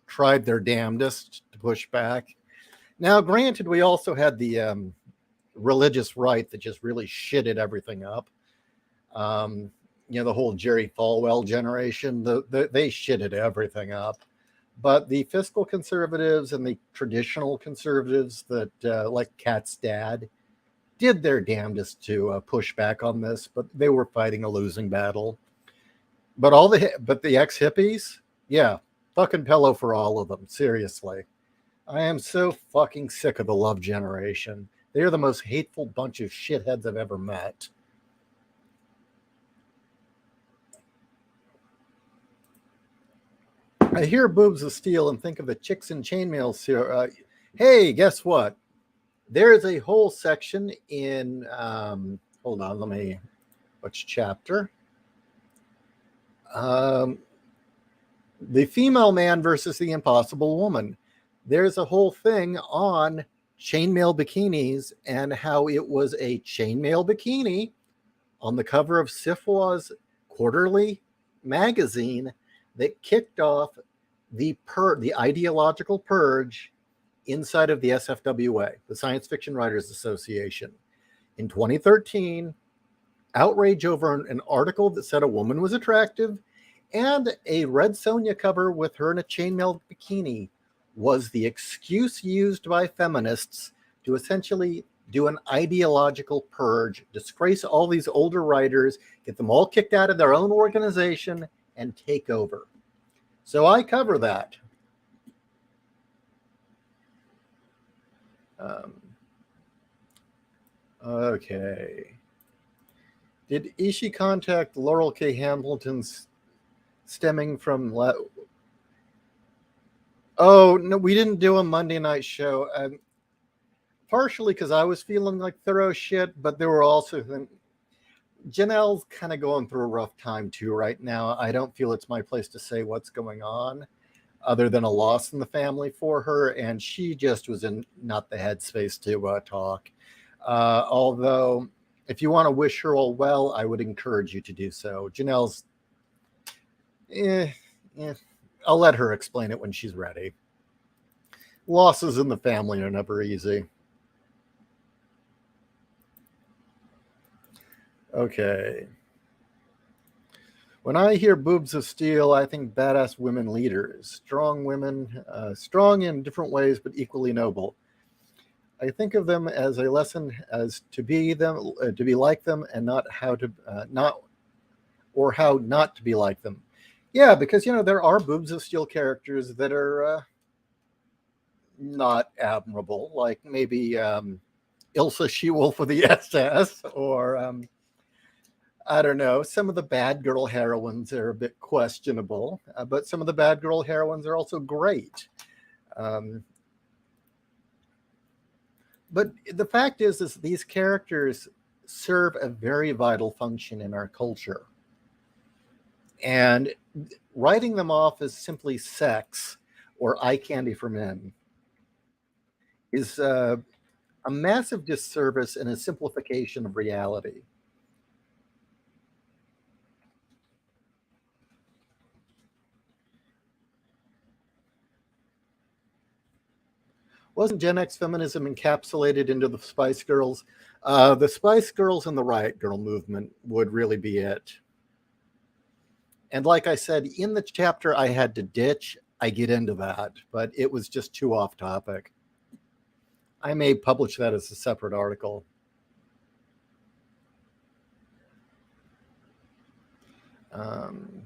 tried their damnedest to push back. Now, granted, we also had the religious right that just really shitted everything up. The whole Jerry Falwell generation, they shitted everything up. But the fiscal conservatives and the traditional conservatives that, like Kat's dad, did their damnedest to push back on this, but they were fighting a losing battle. But the ex-hippies, yeah, fucking pillow for all of them, seriously. I am so fucking sick of the love generation. They're the most hateful bunch of shitheads I've ever met. I hear Boobs of Steel and think of the Chicks in Chainmail. Hey, guess what? There is a whole section in, hold on, which chapter? The Female Man versus the Impossible Woman. There's a whole thing on chainmail bikinis and how it was a chainmail bikini on the cover of Sifwa's quarterly magazine that kicked off the ideological purge inside of the SFWA, the Science Fiction Writers Association. In 2013, outrage over an article that said a woman was attractive and a Red Sonja cover with her in a chainmail bikini was the excuse used by feminists to essentially do an ideological purge, disgrace all these older writers, get them all kicked out of their own organization, and take over. So I cover that. Okay. Did Ishii contact Laurel K. Hamilton's stemming from... Oh, no, we didn't do a Monday night show. Partially because I was feeling like thorough shit, but there were also... Janelle's kind of going through a rough time too right now. I don't feel it's my place to say what's going on, other than a loss in the family for her, and she just was in not the headspace to talk. Although, if you want to wish her all well, I would encourage you to do so. Janelle's... I'll let her explain it when she's ready. Losses in the family are never easy. Okay. When I hear Boobs of Steel, I think badass women leaders, strong women, strong in different ways, but equally noble. I think of them as a lesson as to be them, to be like them, and not how to not or how not to be like them. Yeah, because there are boobs of steel characters that are not admirable, like maybe Ilsa She-Wolf of the SS, or I don't know. Some of the bad girl heroines are a bit questionable, but some of the bad girl heroines are also great. Um, but the fact is these characters serve a very vital function in our culture, and writing them off as simply sex or eye candy for men is a massive disservice and a simplification of reality. Wasn't Gen X feminism encapsulated into the Spice Girls? The Spice Girls and the Riot Girl movement would really be it. And like I said, in the chapter I had to ditch, I get into that, but it was just too off topic. I may publish that as a separate article. Um,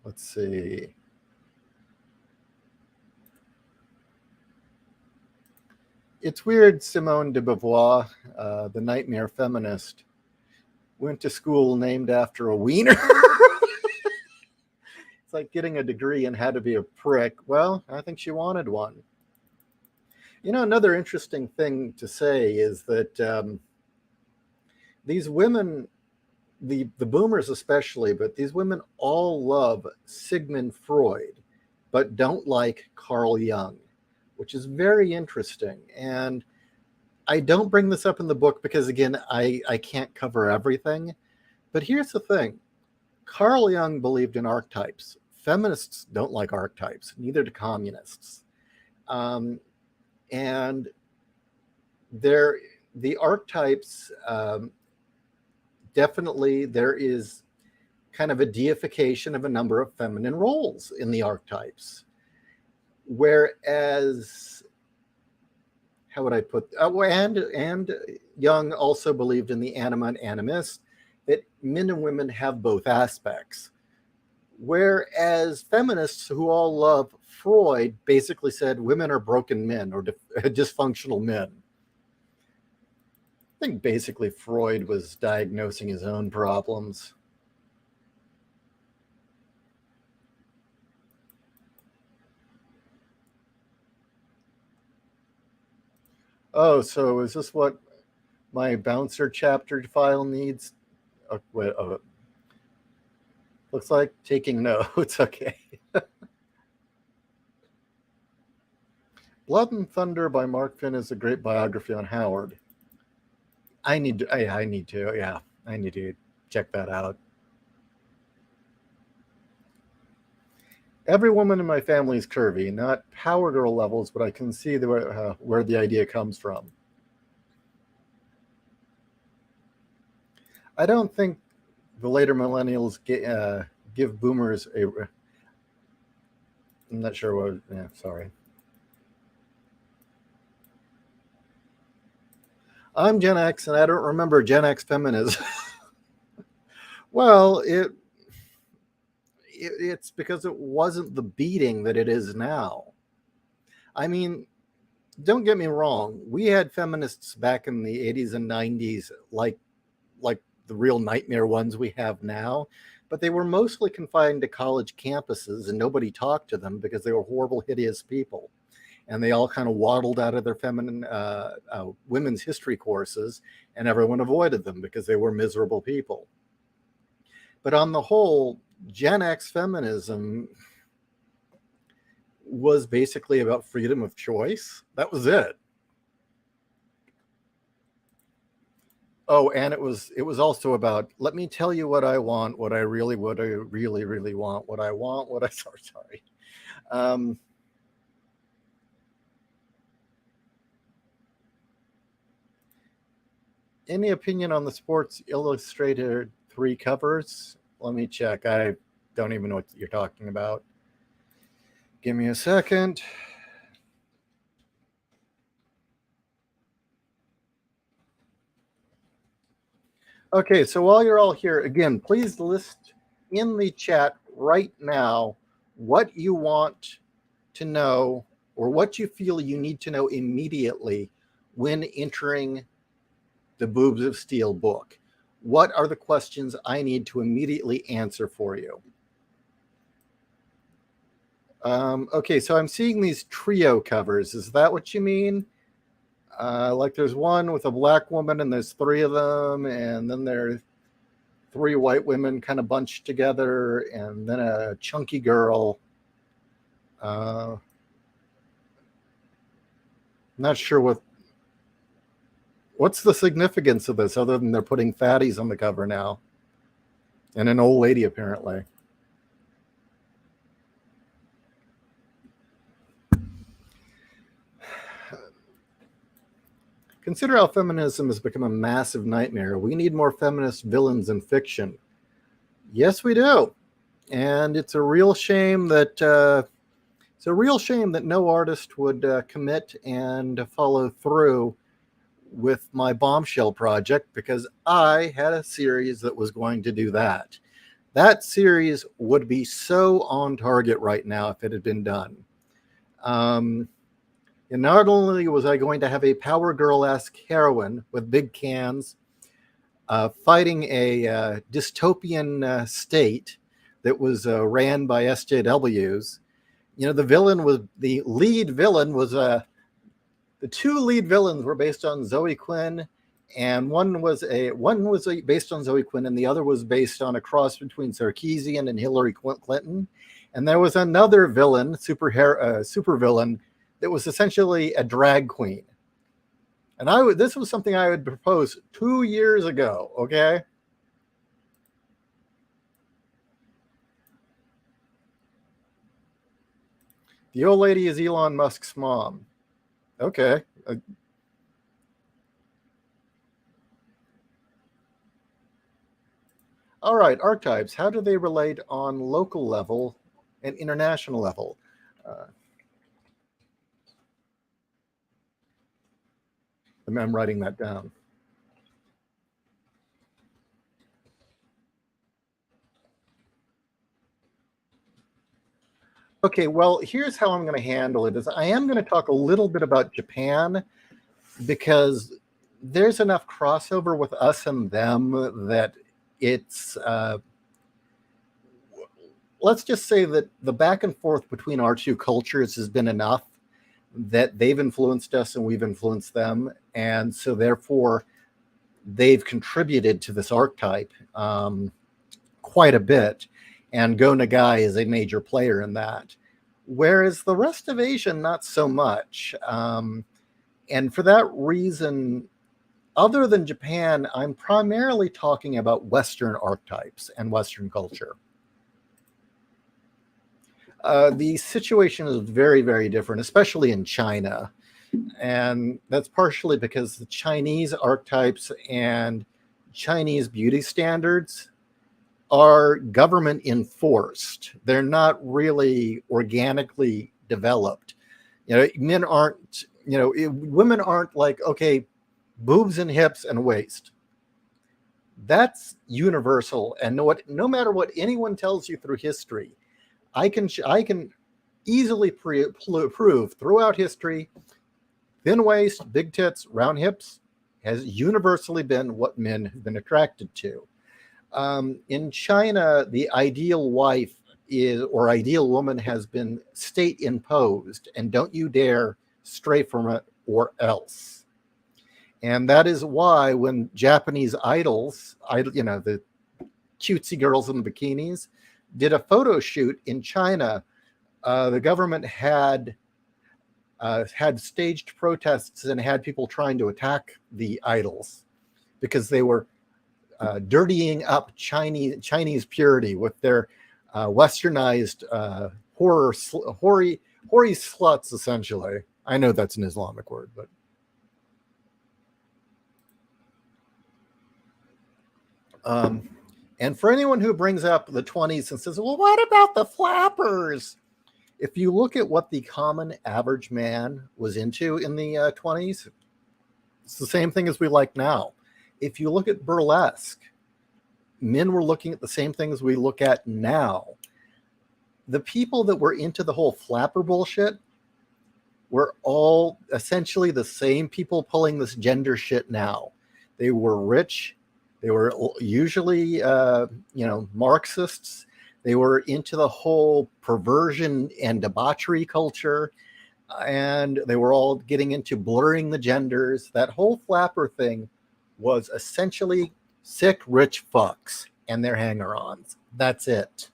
let's see. It's weird Simone de Beauvoir, the nightmare feminist, went to school named after a wiener. It's like getting a degree in how to be a prick. Well, I think she wanted one. Another interesting thing to say is that these women, the boomers especially, but these women all love Sigmund Freud, but don't like Carl Jung, which is very interesting. And I don't bring this up in the book because, again, I can't cover everything. But here's the thing. Carl Jung believed in archetypes. Feminists don't like archetypes, neither do communists. And the archetypes, definitely there is kind of a deification of a number of feminine roles in the archetypes. Whereas, how would I put, and Jung also believed in the anima and animus, that men and women have both aspects. Whereas feminists who all love Freud basically said women are broken men or dysfunctional men. I think basically Freud was diagnosing his own problems. Oh, so is this what my bouncer chapter file needs? Looks like taking notes. Okay. Blood and Thunder by Mark Finn is a great biography on Howard. I need to. I need to. Yeah, I need to check that out. Every woman in my family is curvy, not power girl levels, but I can see where the idea comes from. I don't think the later millennials give boomers a. I'm not sure what. Yeah, sorry. I'm Gen X, and I don't remember Gen X feminism. Well, it's because it wasn't the beating that it is now. I mean, don't get me wrong. We had feminists back in the 80s and 90s, like the real nightmare ones we have now, but they were mostly confined to college campuses, and nobody talked to them because they were horrible, hideous people. And they all kind of waddled out of their feminine women's history courses, and everyone avoided them because they were miserable people. But on the whole, Gen X feminism was basically about freedom of choice. That was it. Oh, and it was also about, let me tell you what I want, what I really really want, what I want, what I sorry. Um, any opinion on the Sports Illustrated 3 covers? Let me check. I don't even know what you're talking about. Give me a second. Okay, so while you're all here, again, please list in the chat right now what you want to know or what you feel you need to know immediately when entering the Boobs of Steel book. What are the questions I need to immediately answer for you? Okay, so I'm seeing these trio covers. Is that what you mean? Like there's one with a black woman and there's three of them, and then there's three white women kind of bunched together, and then a chunky girl. Not sure what's the significance of this other than they're putting fatties on the cover now, and an old lady apparently. Consider how feminism has become a massive nightmare. We need more feminist villains in fiction. Yes, we do, and it's a real shame that no artist would commit and follow through with my bombshell project, because I had a series that was going to do that. That series would be so on target right now if it had been done. And not only was I going to have a Power Girl-esque heroine with big cans fighting a dystopian state that was ran by SJWs. You know, the lead villain was the two lead villains were based on Zoe Quinn, and one was based on Zoe Quinn, and the other was based on a cross between Sarkeesian and Hillary Clinton. And there was another villain, super villain, that was essentially a drag queen. And this was something I would propose 2 years ago. Okay. The old lady is Elon Musk's mom. Okay. All right, archetypes. How do they relate on local level and international level? I'm writing that down. Okay, well, here's how I'm going to handle it. Is I am going to talk a little bit about Japan, because there's enough crossover with us and them that it's let's just say that the back and forth between our two cultures has been enough that they've influenced us and we've influenced them, and so therefore they've contributed to this archetype quite a bit, and Go Nagai is a major player in that, whereas the rest of Asia not so much. And for that reason, other than Japan, I'm primarily talking about Western archetypes and Western culture. The situation is very, very different, especially in China. And that's partially because the Chinese archetypes and Chinese beauty standards are government enforced. They're not really organically developed. You know, women aren't like, okay, boobs and hips and waist. That's universal. And no matter what anyone tells you through history, I can easily prove throughout history, thin waist, big tits, round hips has universally been what men have been attracted to. In China, the ideal wife or ideal woman has been state imposed, and don't you dare stray from it or else. And that is why when Japanese idols, the cutesy girls in bikinis, did a photo shoot in China, the government had staged protests and had people trying to attack the idols because they were dirtying up Chinese purity with their westernized hoary sluts, essentially. I know that's an Islamic word, but and for anyone who brings up the 20s and says, well, what about the flappers? If you look at what the common average man was into in the 20s, it's the same thing as we like now. If you look at burlesque, men were looking at the same things we look at now. The people that were into the whole flapper bullshit were all essentially the same people pulling this gender shit now. They were rich. They were usually, Marxists. They were into the whole perversion and debauchery culture. And they were all getting into blurring the genders. That whole flapper thing was essentially sick rich fucks and their hanger-ons. That's it.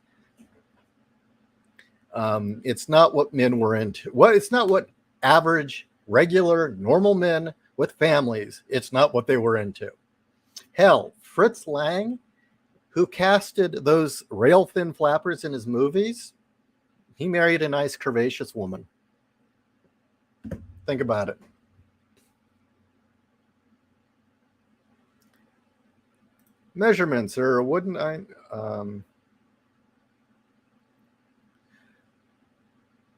It's not what men were into. It's not what average, regular, normal men with families, it's not what they were into. Hell, Fritz Lang, who casted those rail-thin flappers in his movies, he married a nice, curvaceous woman. Think about it. Measurements, or wouldn't I?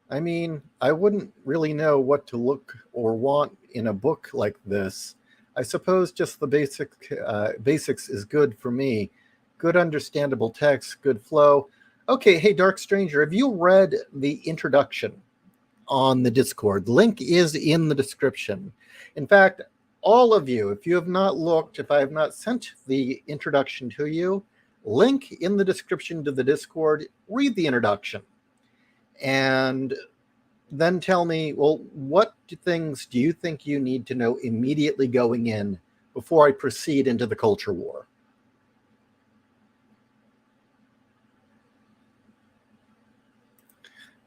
I mean, I wouldn't really know what to look or want in a book like this. I suppose just the basics is good for me. Good understandable text, good flow. Okay, hey, Dark Stranger, have you read the introduction on the Discord? The link is in the description. In fact, all of you, if you have not looked, if I have not sent the introduction to you, link in the description to the Discord, read the introduction. And then tell me, well, what things do you think you need to know immediately going in before I proceed into the culture war?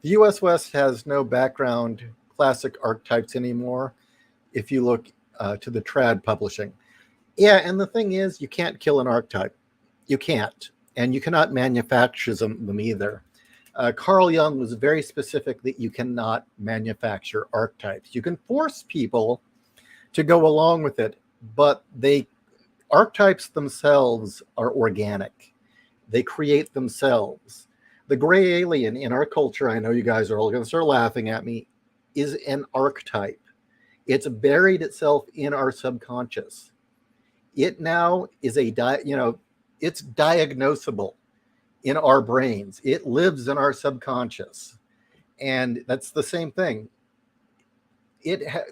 The US West has no background classic archetypes anymore if you look to the trad publishing. Yeah, and the thing is, you can't kill an archetype. You can't. And you cannot manufacture them either. Carl Jung was very specific that you cannot manufacture archetypes. You can force people to go along with it, but archetypes themselves are organic. They create themselves. The gray alien in our culture, I know you guys are all going to start laughing at me, is an archetype. It's buried itself in our subconscious. It now is it's diagnosable in our brains. It lives in our subconscious. And that's the same thing.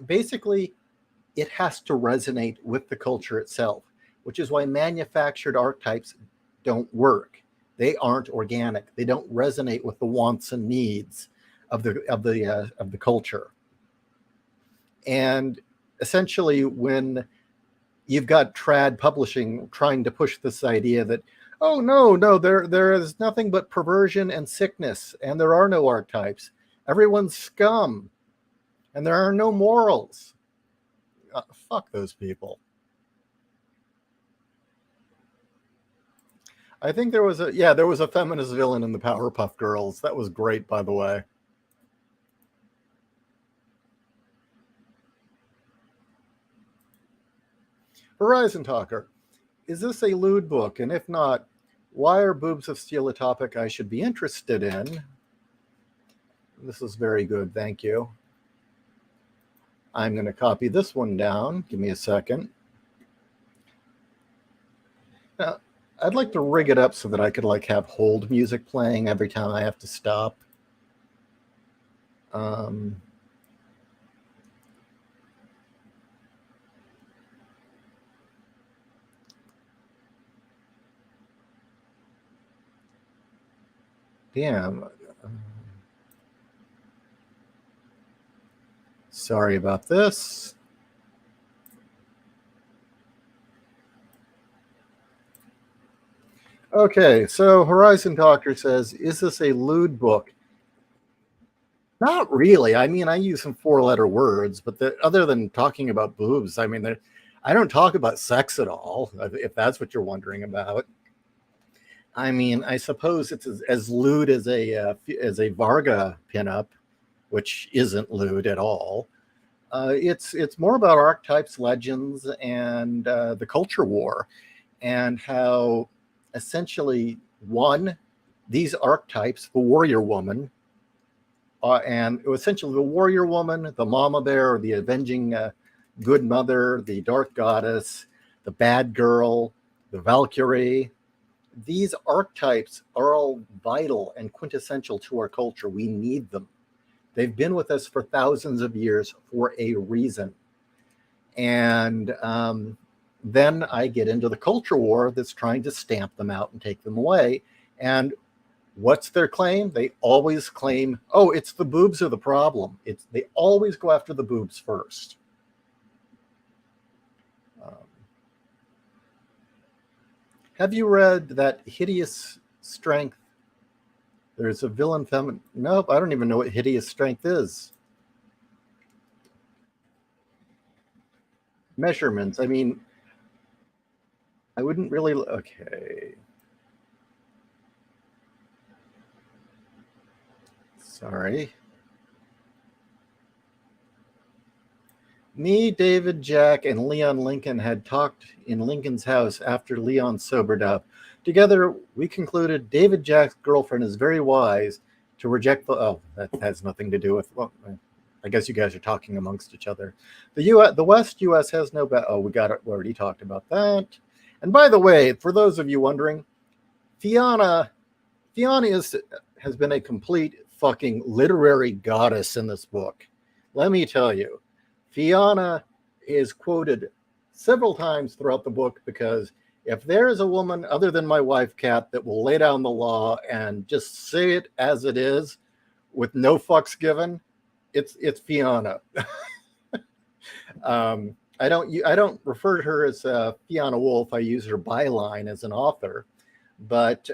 Basically, it has to resonate with the culture itself, which is why manufactured archetypes don't work. They aren't organic. They don't resonate with the wants and needs of the culture. And essentially, when you've got trad publishing trying to push this idea that, oh, no, there is nothing but perversion and sickness, and there are no archetypes. Everyone's scum, and there are no morals. Fuck those people. I think there was a feminist villain in the Powerpuff Girls. That was great, by the way. Horizon Talker, is this a lewd book? And if not, why are Boobs of Steel a topic I should be interested in? This is very good, thank you. I'm going to copy this one down. Give me a second. Now, I'd like to rig it up so that I could have hold music playing every time I have to stop. Damn. Sorry about this. Okay, so Horizon Talker says, is this a lewd book? Not really. I mean, I use some four-letter words, but other than talking about boobs, I mean, I don't talk about sex at all, if that's what you're wondering about. I mean, I suppose it's as lewd as a Varga pinup, which isn't lewd at all. It's more about archetypes, legends, and the culture war, and how essentially these archetypes, the warrior woman, and essentially the warrior woman, the mama bear, or the avenging good mother, the dark goddess, the bad girl, the Valkyrie. These archetypes are all vital and quintessential to our culture. We need them. They've been with us for thousands of years for a reason. And then I get into the culture war that's trying to stamp them out and take them away. And what's their claim? They always claim, oh, it's the boobs are the problem. They always go after the boobs first. Have you read that Hideous Strength? There's a villain feminine. Nope, I don't even know what Hideous Strength is. Measurements. I mean, I wouldn't really. Okay. Sorry. Me, David, Jack, and Leon Lincoln had talked in Lincoln's house after Leon sobered up. Together, we concluded David Jack's girlfriend is very wise to reject the. Oh, that has nothing to do with. Well, I guess you guys are talking amongst each other. The West U.S. has no. Oh, we got it. We already talked about that. And by the way, for those of you wondering, Fiona has been a complete fucking literary goddess in this book. Let me tell you, Fiona is quoted several times throughout the book because if there is a woman other than my wife, Kat, that will lay down the law and just say it as it is with no fucks given, it's Fiona. I don't refer to her as Fiona Wolf. I use her byline as an author, but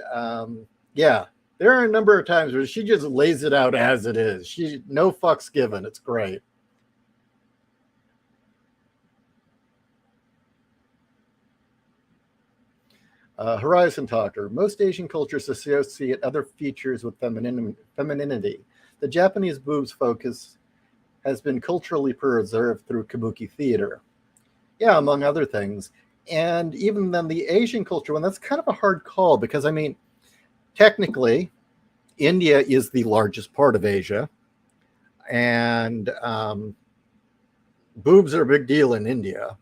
yeah, there are a number of times where she just lays it out as it is. She no fucks given. It's great. Horizon Talker. Most Asian cultures associate other features with femininity. The Japanese boobs focus has been culturally preserved through kabuki theater. Yeah, among other things. And even then, the Asian culture one, that's kind of a hard call because, I mean, technically, India is the largest part of Asia. And boobs are a big deal in India,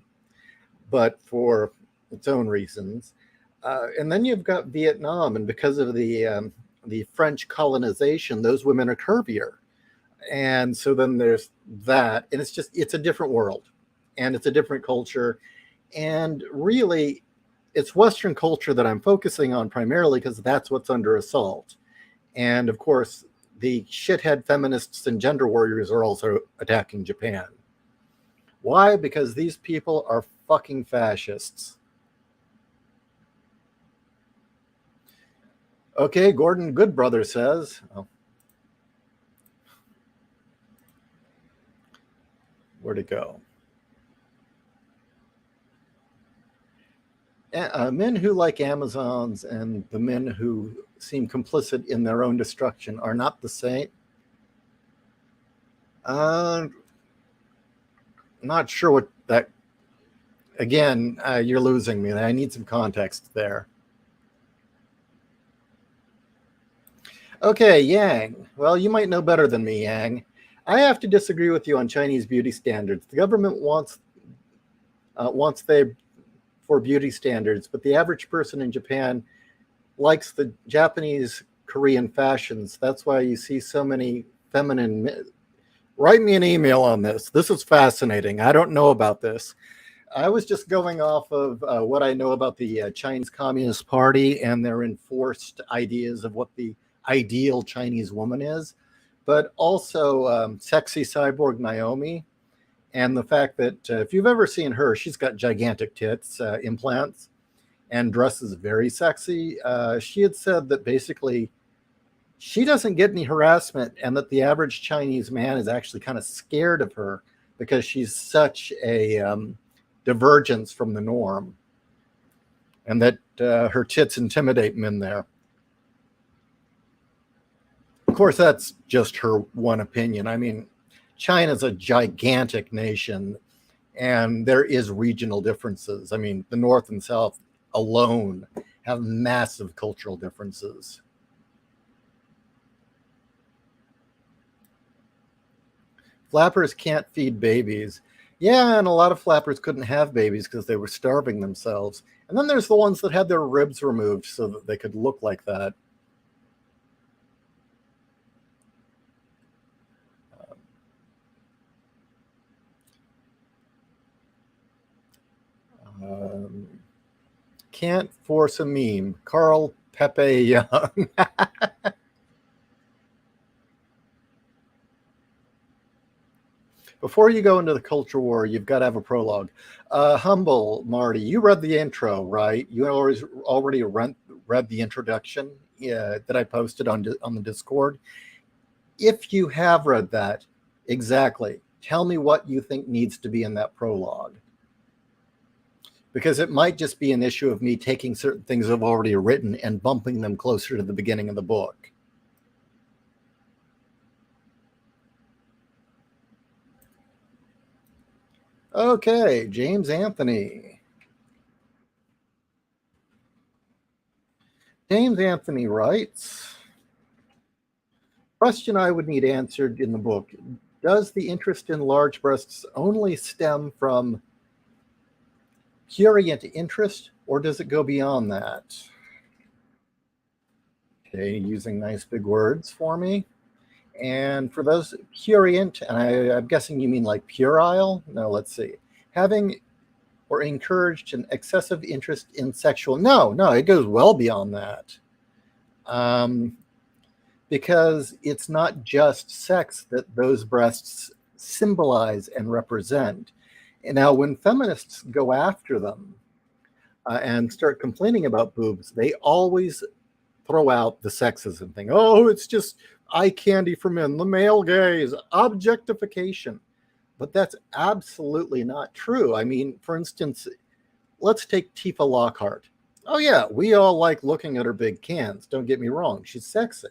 but for its own reasons. And then you've got Vietnam, and because of the French colonization, those women are curvier. And so then there's that, and it's a different world, and it's a different culture. And really, it's Western culture that I'm focusing on primarily because that's what's under assault. And of course, the shithead feminists and gender warriors are also attacking Japan. Why? Because these people are fucking fascists. Okay, Gordon Goodbrother says, oh, where'd it go? Men who like Amazons and the men who seem complicit in their own destruction are not the same. Not sure what that. Again, you're losing me. I need some context there. Okay, Yang. Well, you might know better than me, Yang. I have to disagree with you on Chinese beauty standards. The government wants they for beauty standards, but the average person in Japan likes the Japanese Korean fashions. That's why you see so many feminine. Write me an email on this. This is fascinating. I don't know about this. I was just going off of what I know about the Chinese Communist Party and their enforced ideas of what the ideal Chinese woman is, but also sexy cyborg Naomi. And the fact that if you've ever seen her, she's got gigantic tits, implants, and dresses very sexy. She had said that basically she doesn't get any harassment and that the average Chinese man is actually kind of scared of her because she's such a divergence from the norm, and that her tits intimidate men there. Of course, that's just her one opinion. I mean, China's a gigantic nation, and there is regional differences. I mean, the North and South alone have massive cultural differences. Flappers can't feed babies. Yeah, and a lot of flappers couldn't have babies because they were starving themselves. And then there's the ones that had their ribs removed so that they could look like that. Um, can't force a meme. Carl Pepe Young. Before you go into the culture war, you've got to have a prologue. Humble Marty, you read the intro, right? You already read the introduction that I posted on the Discord. If you have read that, exactly, tell me what you think needs to be in that prologue. Because it might just be an issue of me taking certain things I've already written and bumping them closer to the beginning of the book. Okay, James Anthony. James Anthony writes, question I would need answered in the book. Does the interest in large breasts only stem from prurient interest, or does it go beyond that? Okay, using nice big words for me. And for those prurient, and I'm guessing you mean like puerile? No, let's see. Having or encouraged an excessive interest in sexual. No, it goes well beyond that. Because it's not just sex that those breasts symbolize and represent. And now, when feminists go after them and start complaining about boobs, they always throw out the sexism thing. Oh, it's just eye candy for men, the male gaze, objectification. But that's absolutely not true. I mean, for instance, let's take Tifa Lockhart. Oh, yeah, we all like looking at her big cans. Don't get me wrong. She's sexy.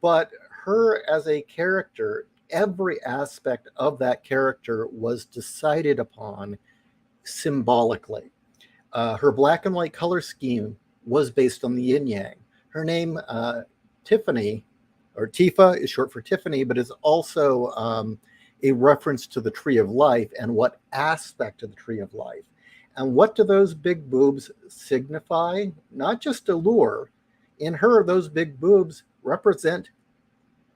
But her as a character, every aspect of that character was decided upon symbolically. Her black and white color scheme was based on the yin yang. Her name, Tiffany, or Tifa is short for Tiffany, but is also a reference to the tree of life and what aspect of the tree of life. And what do those big boobs signify? Not just allure. In her, those big boobs represent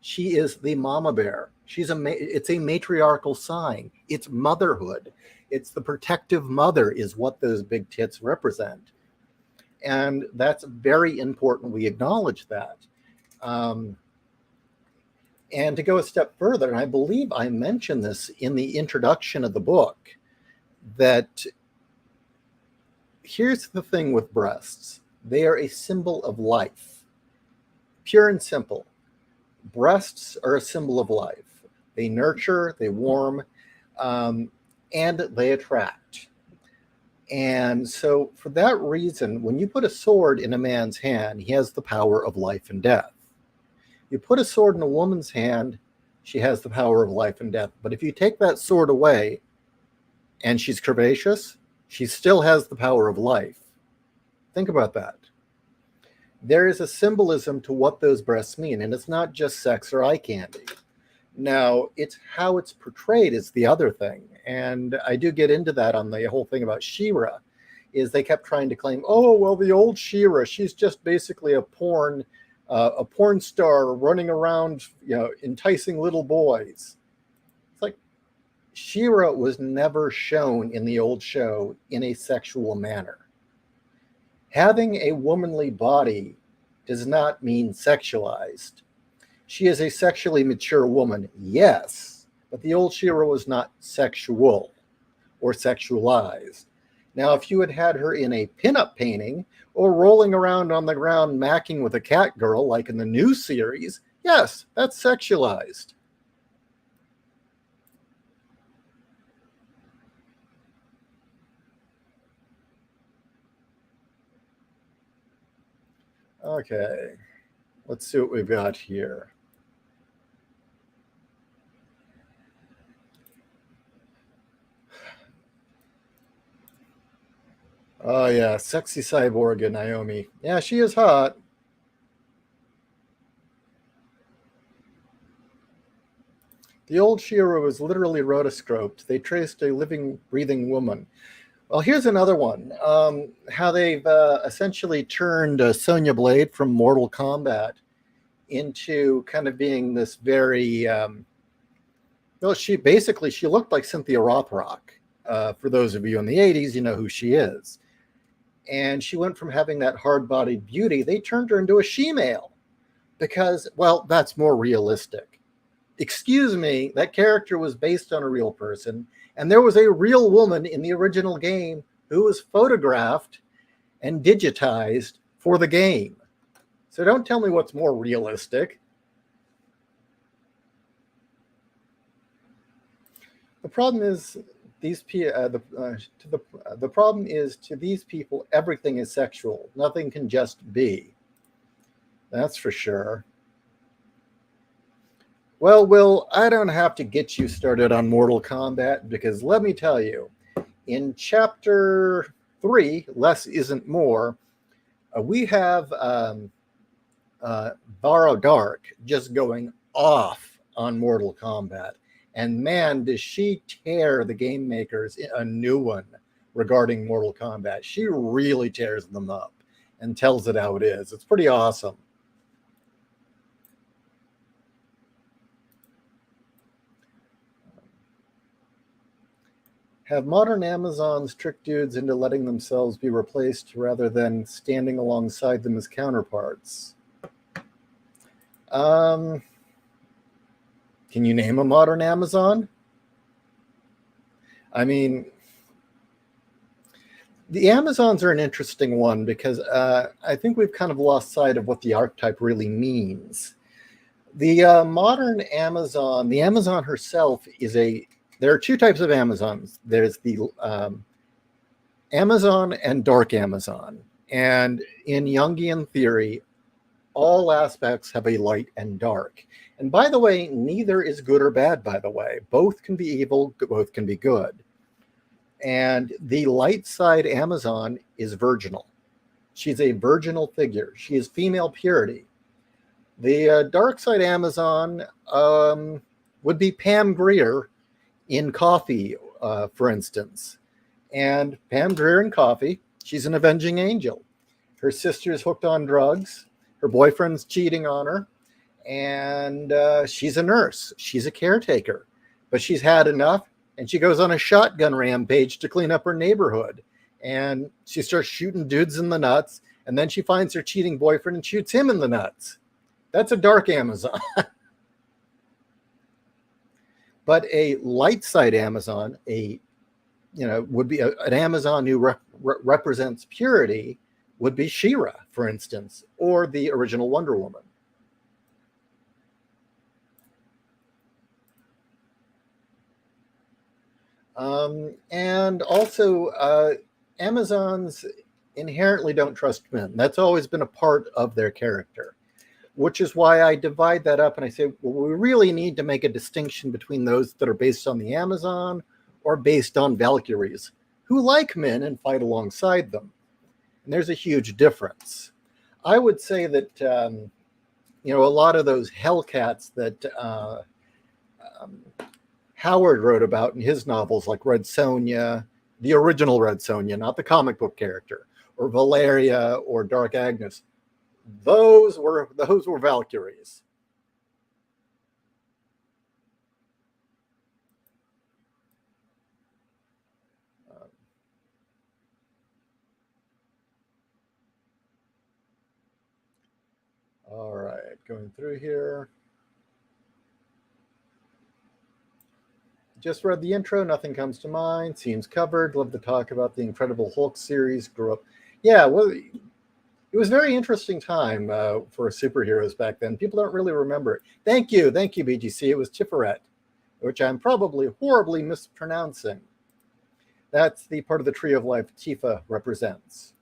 she is the mama bear. It's a matriarchal sign. It's motherhood. It's the protective mother is what those big tits represent. And that's very important. We acknowledge that. And to go a step further, and I believe I mentioned this in the introduction of the book, that here's the thing with breasts. They are a symbol of life, pure and simple. Breasts are a symbol of life. They nurture, they warm, and they attract. And so for that reason, when you put a sword in a man's hand, he has the power of life and death. You put a sword in a woman's hand, she has the power of life and death. But if you take that sword away and she's curvaceous, she still has the power of life. Think about that. There is a symbolism to what those breasts mean, and it's not just sex or eye candy. Now, it's how it's portrayed is the other thing. And I do get into that on the whole thing about She-Ra, is they kept trying to claim, oh, well, the old She-Ra, she's just basically a porn star running around, enticing little boys. It's like She-Ra was never shown in the old show in a sexual manner. Having a womanly body does not mean sexualized. She is a sexually mature woman, yes, but the old She-Ra was not sexual or sexualized. Now, if you had had her in a pinup painting or rolling around on the ground macking with a cat girl like in the new series, yes, that's sexualized. Okay, let's see what we've got here. Oh, yeah, sexy cyborg Naomi. Yeah, she is hot. The old Shiro was literally rotoscoped. They traced a living, breathing woman. Well, here's another one. How they've essentially turned Sonya Blade from Mortal Kombat into kind of being this very well, she looked like Cynthia Rothrock. For those of you in the 80s, you know who she is. And she went from having that hard-bodied beauty, they turned her into a she-male because, well, that's more realistic. Excuse me, that character was based on a real person, and there was a real woman in the original game who was photographed and digitized for the game. So don't tell me what's more realistic. The problem is the problem is to these people everything is sexual. Nothing can just be. That's for sure. Well, Will, I don't have to get you started on Mortal Kombat because let me tell you, in Chapter 3, Less Isn't More, we have Varo Dark just going off on Mortal Kombat. And man, does she tear the game makers a new one regarding Mortal Kombat. She really tears them up and tells it how it is. It's pretty awesome. Have modern Amazons tricked dudes into letting themselves be replaced rather than standing alongside them as counterparts? Can you name a modern Amazon? I mean, the Amazons are an interesting one because I think we've kind of lost sight of what the archetype really means. The modern Amazon, the Amazon herself there are two types of Amazons. There's the Amazon and Dark Amazon. And in Jungian theory, all aspects have a light and dark. And by the way, neither is good or bad, by the way. Both can be evil, both can be good. And the light side Amazon is virginal. She's a virginal figure. She is female purity. The dark side Amazon would be Pam Grier in Coffee, for instance. And Pam Grier in Coffee, she's an avenging angel. Her sister's hooked on drugs. Her boyfriend's cheating on her. And she's a nurse. She's a caretaker. But she's had enough, and she goes on a shotgun rampage to clean up her neighborhood. And she starts shooting dudes in the nuts, and then she finds her cheating boyfriend and shoots him in the nuts. That's a dark Amazon. But a light side Amazon, would be an Amazon who represents purity, would be She-Ra, for instance, or the original Wonder Woman. And also, Amazons inherently don't trust men. That's always been a part of their character, which is why I divide that up and I say, well, we really need to make a distinction between those that are based on the Amazon or based on Valkyries, who like men and fight alongside them. And there's a huge difference. I would say that, a lot of those Hellcats that Howard wrote about in his novels, like Red Sonja, the original Red Sonja, not the comic book character, or Valeria or Dark Agnes, those were Valkyries. All right, going through here. Just read the intro, nothing comes to mind. Seems covered. Love to talk about the Incredible Hulk series. Grew up. Yeah, well, it was a very interesting time for superheroes back then. People don't really remember it. Thank you, BGC. It was Tiferet, which I'm probably horribly mispronouncing. That's the part of the Tree of Life Tifa represents.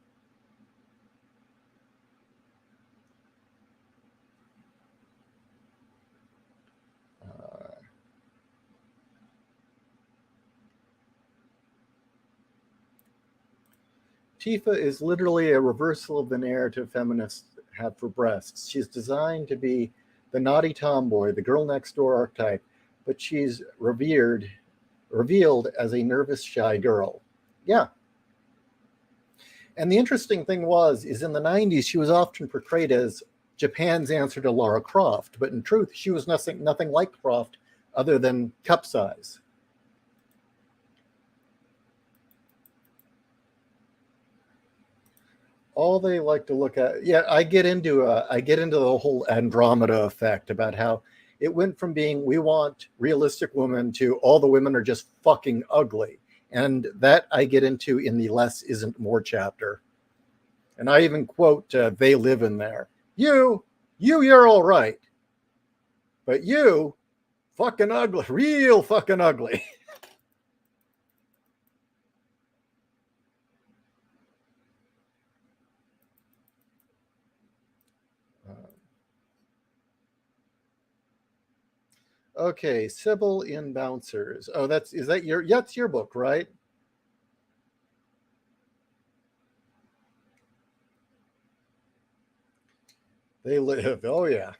Tifa is literally a reversal of the narrative feminists have for breasts. She's designed to be the naughty tomboy, the girl next door archetype. but she's revealed as a nervous, shy girl. Yeah. And the interesting thing is in the 90s, she was often portrayed as Japan's answer to Lara Croft, but in truth, she was nothing like Croft other than cup size. All they like to look at, yeah, I get into the whole Andromeda effect about how it went from being we want realistic women to all the women are just fucking ugly, and that I get into in the Less Isn't More chapter, and I even quote They Live in there. You're all right, but you fucking ugly, real fucking ugly. Okay, Sybil in Bouncers. Oh, that's your book, right? They Live. Oh yeah.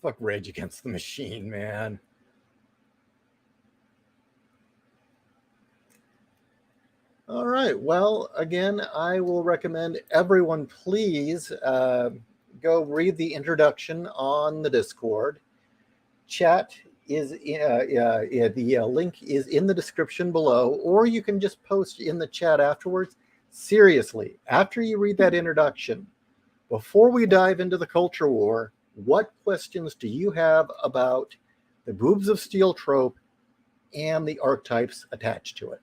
Fuck Rage Against the Machine, man. All right. Well, again, I will recommend everyone please go read the introduction on the Discord. Chat is the link is in the description below, or you can just post in the chat afterwards. Seriously, after you read that introduction, before we dive into the culture war, what questions do you have about the Boobs of Steel trope and the archetypes attached to it?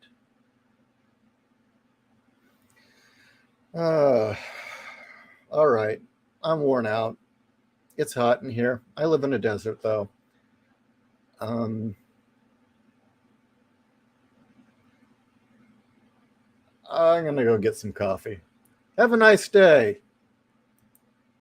All right. I'm worn out. It's hot in here. I live in a desert, though. I'm going to go get some coffee. Have a nice day.